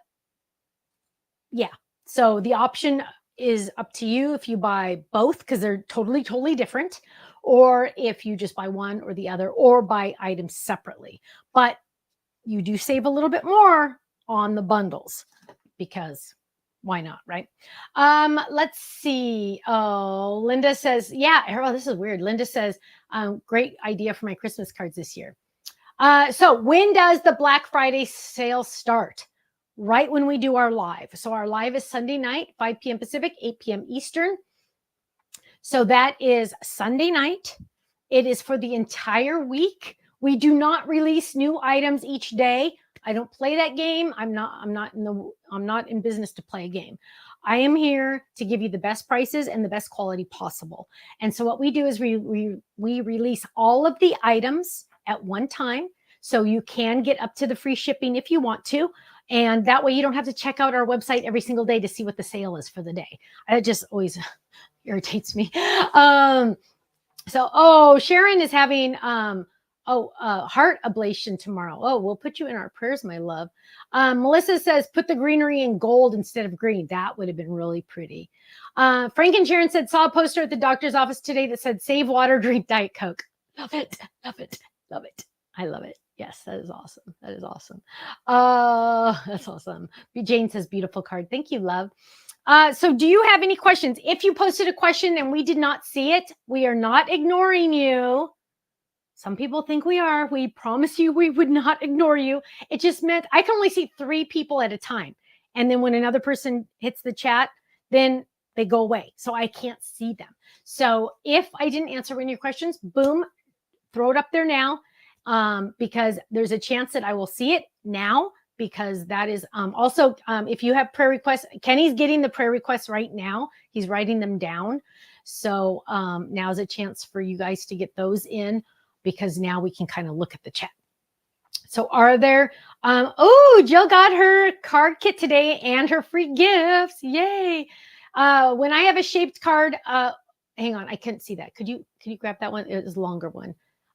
So the option is up to you if you buy both, because they're totally different, or if you just buy one or the other, or buy items separately. But you do save a little bit more on the bundles, because why not, right? Let's see. Oh, Linda says, yeah, oh, this is weird. Linda says, great idea for my Christmas cards this year. So when does the Black Friday sale start? Right when we do our live. So our live is Sunday night, 5 p.m. Pacific, 8 p.m. Eastern. So that is Sunday night. It is for the entire week. We do not release new items each day. I don't play that game. I'm not in business to play a game. I am here to give you the best prices and the best quality possible. And so what we do is we release all of the items at one time. So you can get up to the free shipping if you want to. And that way you don't have to check out our website every single day to see what the sale is for the day. It just always irritates me. Sharon is having heart ablation tomorrow. Oh, we'll put you in our prayers, my love. Melissa says, put the greenery in gold instead of green. That would have been really pretty. Frank and Sharon said, saw a poster at the doctor's office today that said, save water, drink Diet Coke. Love it. Love it. Love it. I love it. Yes, that is awesome. That is awesome. That's awesome. Jane says, beautiful card. Thank you, love. So do you have any questions? If you posted a question and we did not see it, we are not ignoring you. Some people think we are. We promise you we would not ignore you. It just meant I can only see 3 people at a time. And then when another person hits the chat, then they go away. So I can't see them. So if I didn't answer any of your questions, boom, throw it up there now, because there's a chance that I will see it now, because that is also, if you have prayer requests, Kenny's getting the prayer requests right now. He's writing them down. So now's a chance for you guys to get those in, because now we can kind of look at the chat. So are there, Jill got her card kit today and her free gifts. Yay. When I have a shaped card, hang on, I couldn't see that. Could you grab that one? It was a longer one,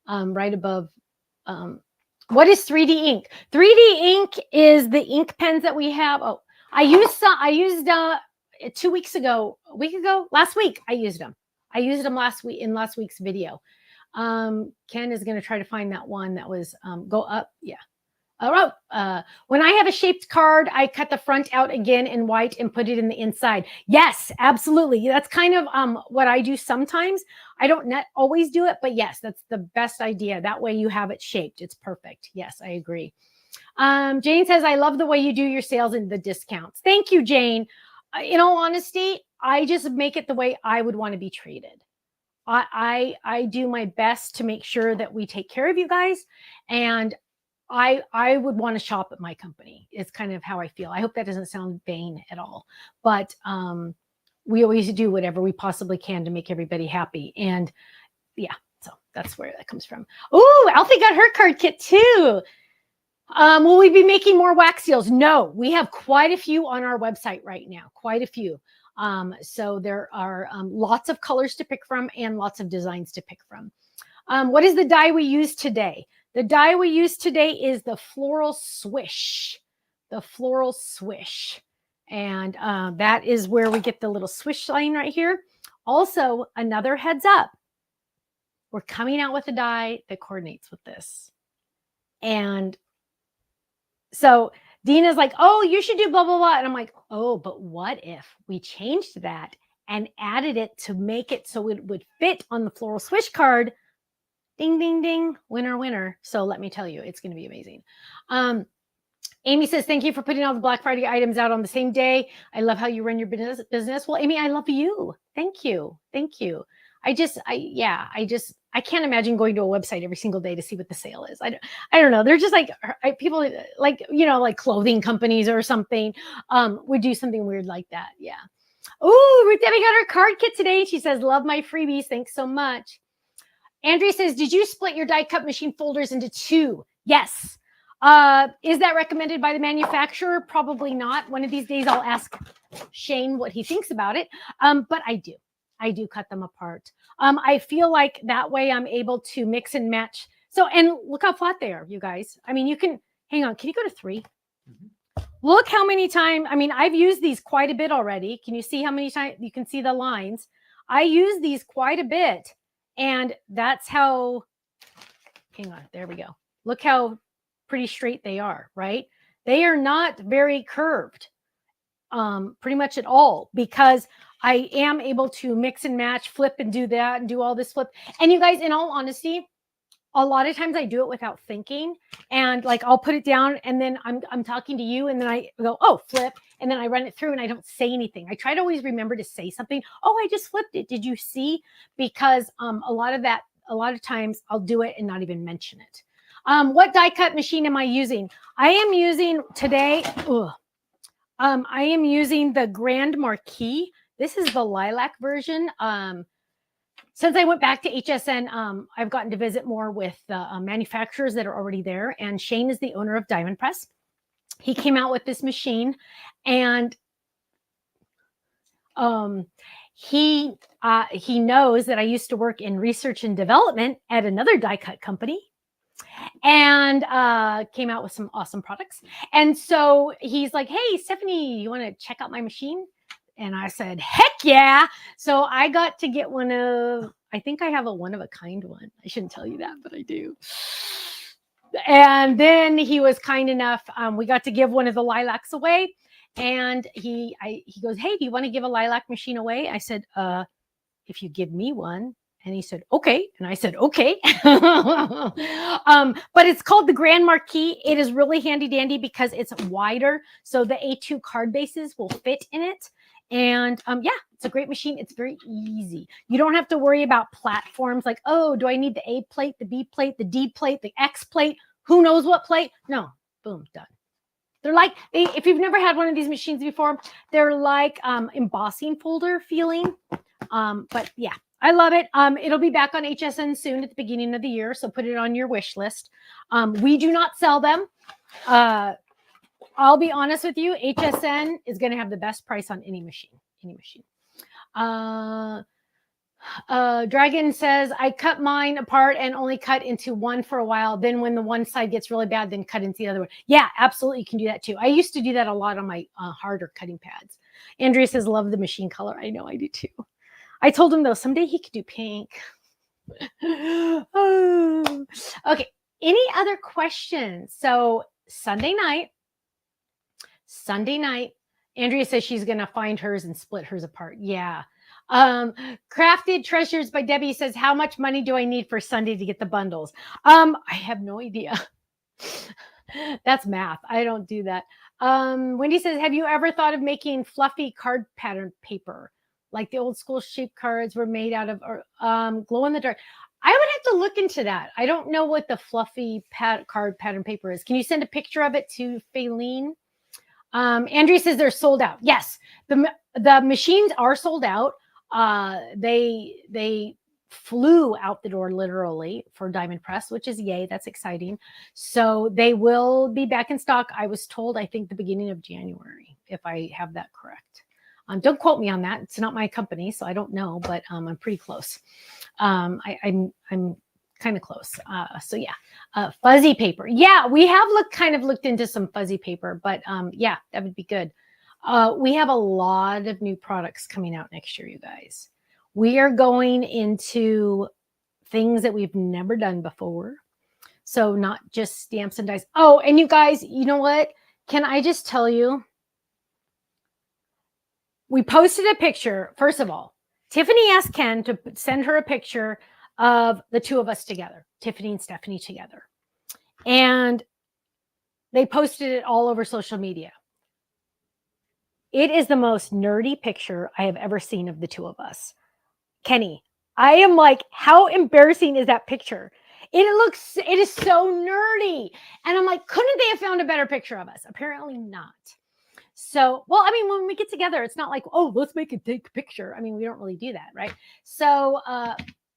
right above. What is 3D ink? 3D ink is the ink pens that we have. Oh, I used 2 weeks ago, a week ago, last week. I used them last week in last week's video. Ken is going to try to find that one that was go up. Yeah. When I have a shaped card, I cut the front out again in white and put it in the inside. Yes, absolutely. That's kind of what I do sometimes. I don't always do it, but yes, that's the best idea. That way you have it shaped. It's perfect. Yes, I agree. Jane says, I love the way you do your sales and the discounts. Thank you, Jane. In all honesty, I just make it the way I would want to be treated. I do my best to make sure that we take care of you guys, and I would want to shop at my company. It's kind of how I feel. I hope that doesn't sound vain at all, but we always do whatever we possibly can to make everybody happy. And yeah, so that's where that comes from. Oh, Alfie got her card kit too. Will we be making more wax seals? No, we have quite a few on our website right now, quite a few. So there are lots of colors to pick from and lots of designs to pick from. What is the die we use today? The die we use today is the Floral Swish. The Floral Swish. And that is where we get the little swish line right here. Also, another heads up. We're coming out with a die that coordinates with this. And So Dina's like, oh, you should do blah, blah, blah. And I'm like, oh, but what if we changed that and added it to make it so it would fit on the Floral Swish card? Ding, ding, ding, winner, winner. So let me tell you, it's going to be amazing. Amy says, thank you for putting all the Black Friday items out on the same day. I love how you run your business. Well, Amy, I love you. Thank you. Thank you. I can't imagine going to a website every single day to see what the sale is. I don't know. They're just like people like, like clothing companies or something would do something weird like that. Yeah. Oh, Ruth Debbie got her card kit today. She says, love my freebies. Thanks so much. Andrea says, did you split your die cut machine folders into 2? Yes. Is that recommended by the manufacturer? Probably not. One of these days I'll ask Shane what he thinks about it. But I do cut them apart. I feel like that way I'm able to mix and match. So, and look how flat they are, you guys. I mean, you can, hang on, can you go to 3? Mm-hmm. Look how many times, I mean, I've used these quite a bit already. Can you see how many times you can see the lines? I use these quite a bit. And that's how, hang on, there we go. Look how pretty straight they are, right? They are not very curved, pretty much at all, because I am able to mix and match, flip and do that and do all this flip. And you guys, in all honesty, a lot of times I do it without thinking, and like I'll put it down and then I'm talking to you and then I go, oh, flip. And then I run it through and I don't say anything. I try to always remember to say something. Oh, I just flipped it. Did you see? Because a lot of times I'll do it and not even mention it. What die cut machine am I using? I am using today. I am using the Grand Marquis. This is the lilac version. Since I went back to HSN, I've gotten to visit more with the manufacturers that are already there. And Shane is the owner of Diamond Press. He came out with this machine, and he knows that I used to work in research and development at another die cut company, and came out with some awesome products. And so he's like, hey, Stephanie, you want to check out my machine? And I said, heck yeah. So I got to get one of, I think I have a one-of-a-kind one. I shouldn't tell you that, but I do. And then he was kind enough. We got to give one of the lilacs away. And he goes, hey, do you want to give a lilac machine away? I said, if you give me one. And he said, okay. And I said, okay. But it's called the Grand Marquis. It is really handy dandy because it's wider. So the A2 card bases will fit in it. And yeah, it's a great machine. It's very easy. You don't have to worry about platforms like, oh, do I need the A plate, the B plate, the D plate, the X plate? Who knows what plate? No, boom, done. They're like, if you've never had one of these machines before, they're like embossing folder feeling. But yeah, I love it. It'll be back on HSN soon at the beginning of the year. So put it on your wish list. We do not sell them. I'll be honest with you, HSN is going to have the best price on any machine. Dragon says, I cut mine apart and only cut into one for a while. Then when the one side gets really bad, then cut into the other one. Yeah, absolutely. You can do that too. I used to do that a lot on my harder cutting pads. Andrea says, love the machine color. I know, I do too. I told him though, someday he could do pink. Oh. Okay. Any other questions? So Sunday night, Andrea says she's going to find hers and split hers apart. Yeah. Crafted Treasures by Debbie says, how much money do I need for Sunday to get the bundles? I have no idea. That's math. I don't do that. Wendy says, have you ever thought of making fluffy card pattern paper? Like the old school shape cards were made out of glow in the dark. I would have to look into that. I don't know what the fluffy card pattern paper is. Can you send a picture of it to Faylene? Andrea says they're sold out. Yes, the machines are sold out. They flew out the door literally for Diamond Press, which is yay. That's exciting. So they will be back in stock. I was told, I think the beginning of January, if I have that correct. Don't quote me on that. It's not my company, so I don't know, but I'm pretty close. I'm kind of close. So yeah, fuzzy paper. Yeah, we have looked into some fuzzy paper, but yeah, that would be good. We have a lot of new products coming out next year, you guys. We are going into things that we've never done before. So not just stamps and dies. Oh, and you guys, you know what? Can I just tell you? We posted a picture. First of all, Tiffany asked Ken to send her a picture of the two of us together, Tiffany and Stephanie together. And they posted it all over social media. It is the most nerdy picture I have ever seen of the two of us. Kenny, I am like, how embarrassing is that picture? It is so nerdy. And I'm like, couldn't they have found a better picture of us? Apparently not. So, well, I mean, when we get together, it's not like, oh, let's make a big picture. I mean, we don't really do that, right? So,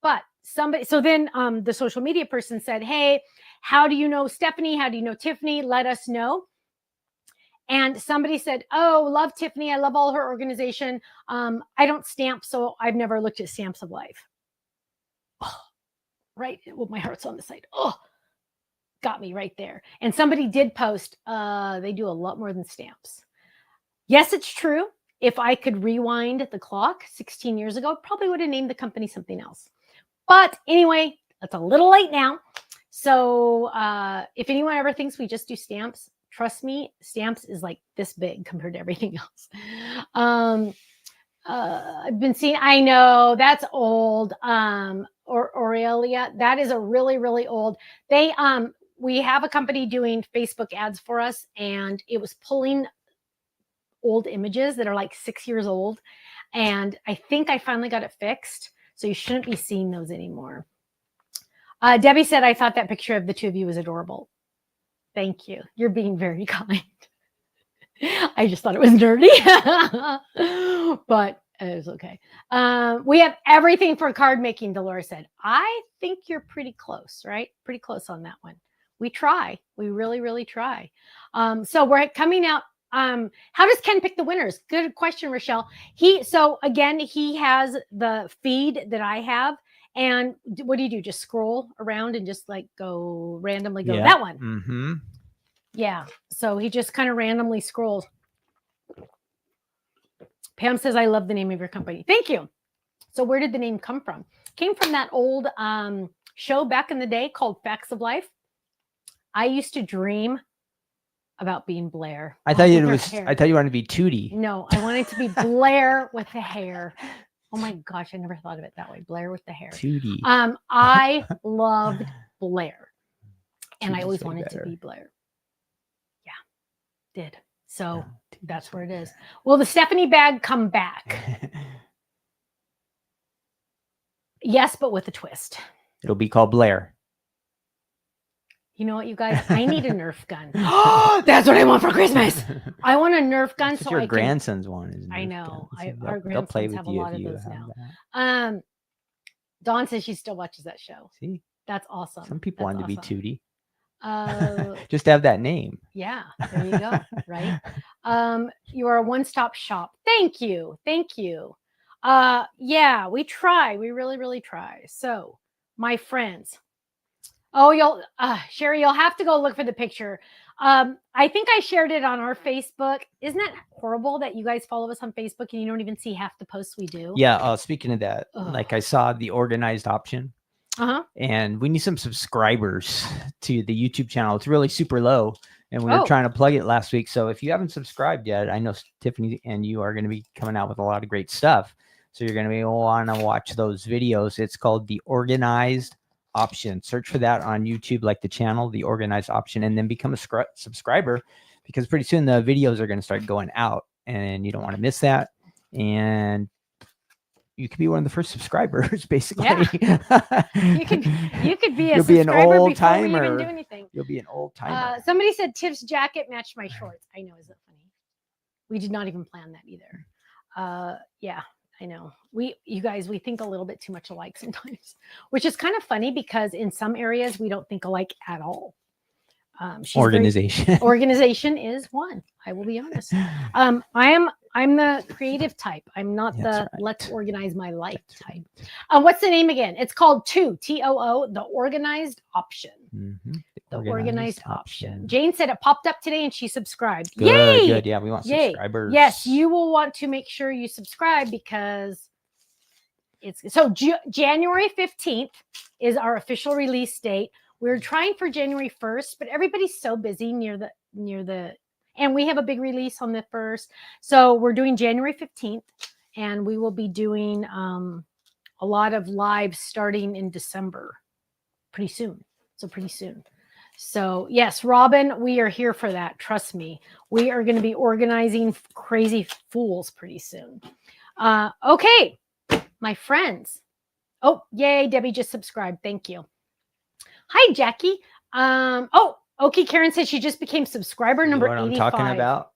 but somebody, so then the social media person said, hey, how do you know Stephanie? How do you know Tiffany? Let us know. And somebody said, oh, love Tiffany. I love all her organization. I don't stamp, so I've never looked at Stamps of Life. Oh, right. Well, my heart's on the side. Oh, got me right there. And somebody did post, they do a lot more than stamps. Yes, it's true. If I could rewind the clock 16 years ago, probably would have named the company something else. But anyway, that's a little late now. So if anyone ever thinks we just do stamps, trust me, stamps is like this big compared to everything else. I've been seeing, I know that's old. Or Aurelia, that is a really, really old. We have a company doing Facebook ads for us, and it was pulling old images that are like 6 years old. And I think I finally got it fixed. So you shouldn't be seeing those anymore. Debbie said, I thought that picture of the two of you was adorable. Thank you. You're being very kind. I just thought it was nerdy, but it was okay. We have everything for card making, Dolores said. I think you're pretty close, right? Pretty close on that one. We try. We really, really try. So we're coming out. How does Ken pick the winners? Good question, Rochelle. So again, he has the feed that I have. And what do you do? Just scroll around and just like go randomly go that one. Mm-hmm. Yeah. So he just kind of randomly scrolls. Pam says, I love the name of your company. Thank you. So where did the name come from? Came from that old show back in the day called Facts of Life. I used to dream about being Blair. I thought you wanted to be Tootie. No, I wanted to be Blair with the hair. Oh my gosh, I never thought of it that way. Blair with the hair. Tootie. I loved Blair. And I always wanted to be Blair. Yeah, did. So that's where it is. Will the Stephanie bag come back? Yes, but with a twist. It'll be called Blair. You know what, you guys? I need a Nerf gun. That's what I want for Christmas. I want a Nerf gun. That's so your grandson's one is. I know. Our grandsons have a lot of those now. Dawn says she still watches that show. See, that's awesome. Some people want to be Tootie. Just to have that name. Yeah, there you go. Right. You are a one-stop shop. Thank you. Thank you. Yeah, we try. We really, really try. So, my friends. Oh, Sherry, you'll have to go look for the picture. I think I shared it on our Facebook. Isn't that horrible that you guys follow us on Facebook and you don't even see half the posts we do? Yeah. Speaking of that, like I saw the organized option. And we need some subscribers to the YouTube channel. It's really super low. And we were trying to plug it last week. So if you haven't subscribed yet, I know Tiffany and you are going to be coming out with a lot of great stuff. So you're going to want to watch those videos. It's called the organized option. Search for that on YouTube, like the channel, the organized option, and then become a subscriber, because pretty soon the videos are going to start going out and you don't want to miss that. And you could be one of the first subscribers, basically. Yeah. you could be a You'll be an old timer. Even do anything. You'll be an old timer. Somebody said Tiff's jacket matched my shorts. I know, isn't that funny? We did not even plan that either. Yeah. I know you guys, we think a little bit too much alike sometimes, which is kind of funny because in some areas we don't think alike at all. Organization is one. I will be honest. I'm the creative type. I'm not let's organize my life type. What's the name again? It's called TOO, the organized option. Mm-hmm. The organized option. Jane said it popped up today and she subscribed. Good, Yay! Good. Yeah, we want subscribers. Yes, you will want to make sure you subscribe because it's so January 15th is our official release date. We're trying for January 1st, but everybody's so busy near the, and we have a big release on the 1st. So we're doing January 15th, and we will be doing a lot of lives starting in December pretty soon. So yes, Robin, we are here for that. Trust me. We are going to be organizing crazy fools pretty soon. Okay, my friends. Oh, yay, Debbie just subscribed. Thank you. Hi, Jackie. Okay, Karen said she just became subscriber number 85. I'm talking about?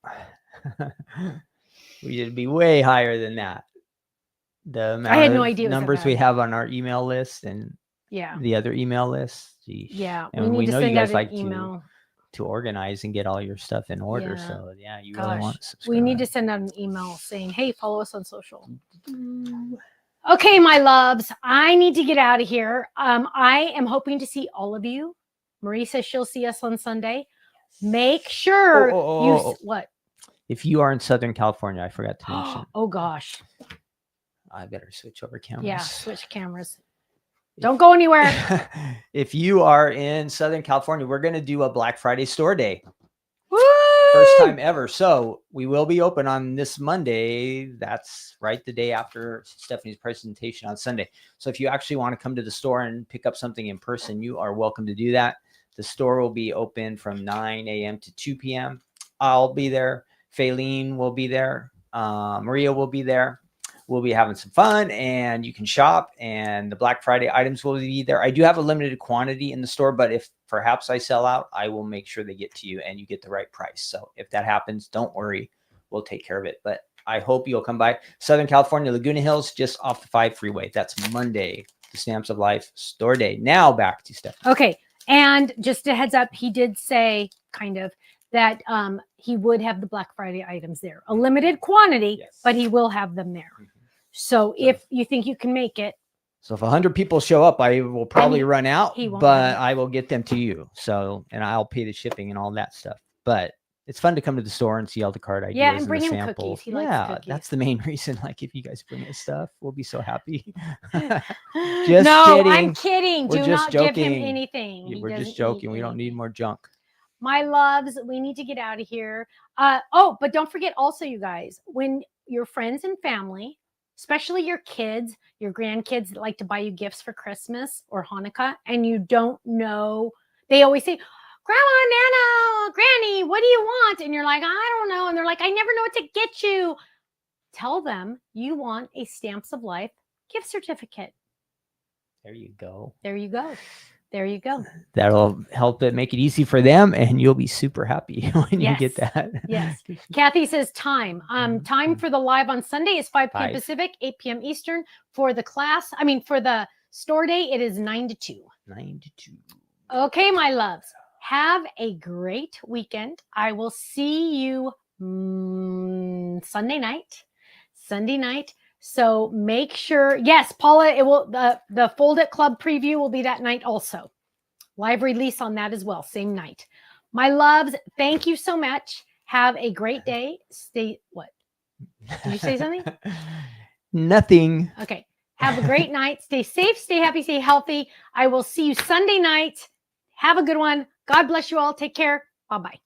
We should be way higher than that. The amount I had no idea numbers we have on our email list and the other email list. Geez. Yeah, and we know you guys like to organize and get all your stuff in order. Yeah. So yeah, you really want to subscribe. We need to send out an email saying, hey, follow us on social. Okay, my loves, I need to get out of here. I am hoping to see all of you. Marie says she'll see us on Sunday. Make sure what? If you are in Southern California, I forgot to mention. Oh gosh. I better switch over cameras. Yeah, switch cameras. Don't go anywhere. If you are in Southern California, we're going to do a Black Friday store day. Woo! First time ever. So we will be open on this Monday. That's right the day after Stephanie's presentation on Sunday. So if you actually want to come to the store and pick up something in person, you are welcome to do that. The store will be open from 9 a.m. to 2 p.m. I'll be there. Faylene will be there. Maria will be there. We'll be having some fun, and you can shop, and the Black Friday items will be there. I do have a limited quantity in the store, but if perhaps I sell out, I will make sure they get to you and you get the right price. So if that happens, don't worry. We'll take care of it. But I hope you'll come by. Southern California, Laguna Hills, just off the 5 freeway. That's Monday, the Stamps of Life store day. Now back to Stephanie. Okay. And just a heads up, he did say kind of that he would have the Black Friday items there. A limited quantity, yes, but he will have them there. Mm-hmm. So if you think you can make it. So if 100 people show up, I will probably run out, but I will get them to you. So, and I'll pay the shipping and all that stuff. But it's fun to come to the store and see all the card ideas. Yeah, and bring him cookies. He likes cookies. That's the main reason. Like if you guys bring us stuff, we'll be so happy. Just kidding. I'm kidding. Do not give him anything. We're just joking. We don't need more junk. My loves, we need to get out of here. But don't forget also, you guys, when your friends and family, especially your kids, your grandkids that like to buy you gifts for Christmas or Hanukkah, and you don't know, they always say, Grandma, Nana, Granny, what do you want? And you're like, I don't know. And they're like, I never know what to get you. Tell them you want a Stamps of Life gift certificate. There you go. There you go. There you go. That'll help it make it easy for them, and you'll be super happy when you get that. Yes. Kathy says time. Time for the live on Sunday is 5 p.m. Pacific, 8 p.m. Eastern. For the class, for the store day, it is 9 to 2. 9 to 2. Okay, my loves. Have a great weekend. I will see you Sunday night. So make sure, yes, Paula, it will the Fold It Club preview will be that night also. Live release on that as well, same night. My loves, thank you so much. Have a great day. What? Did you say something? Nothing. Okay. Have a great night. Stay safe, stay happy, stay healthy. I will see you Sunday night. Have a good one. God bless you all. Take care. Bye-bye.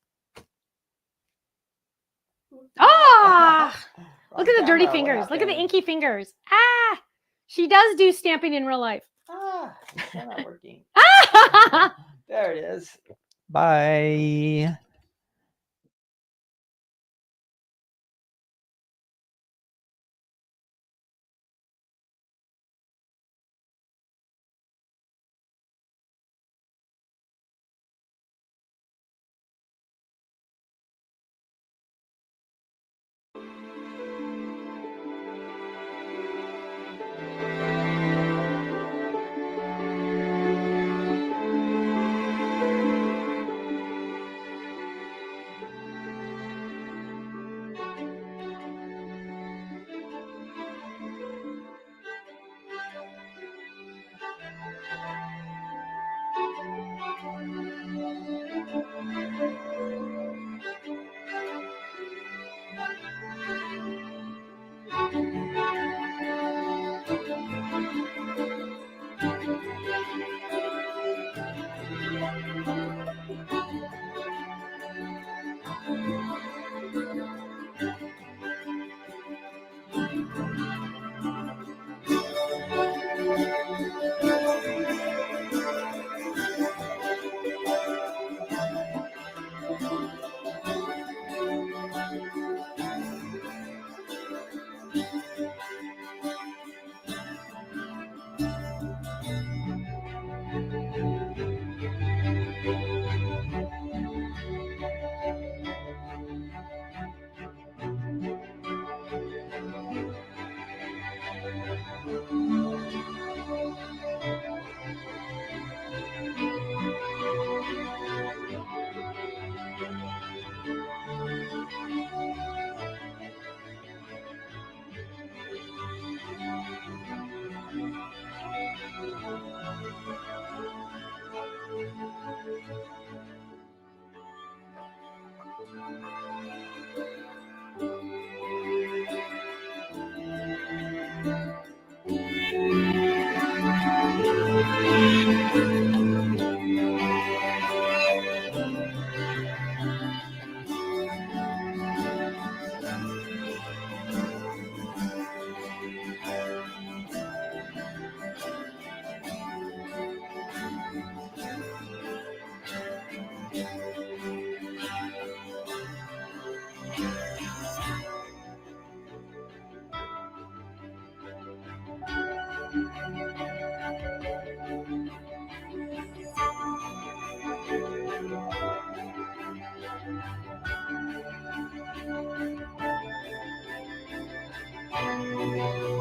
Look at the dirty fingers. Look at the inky fingers. She does do stamping in real life. It's not working. There it is. Bye. Bye.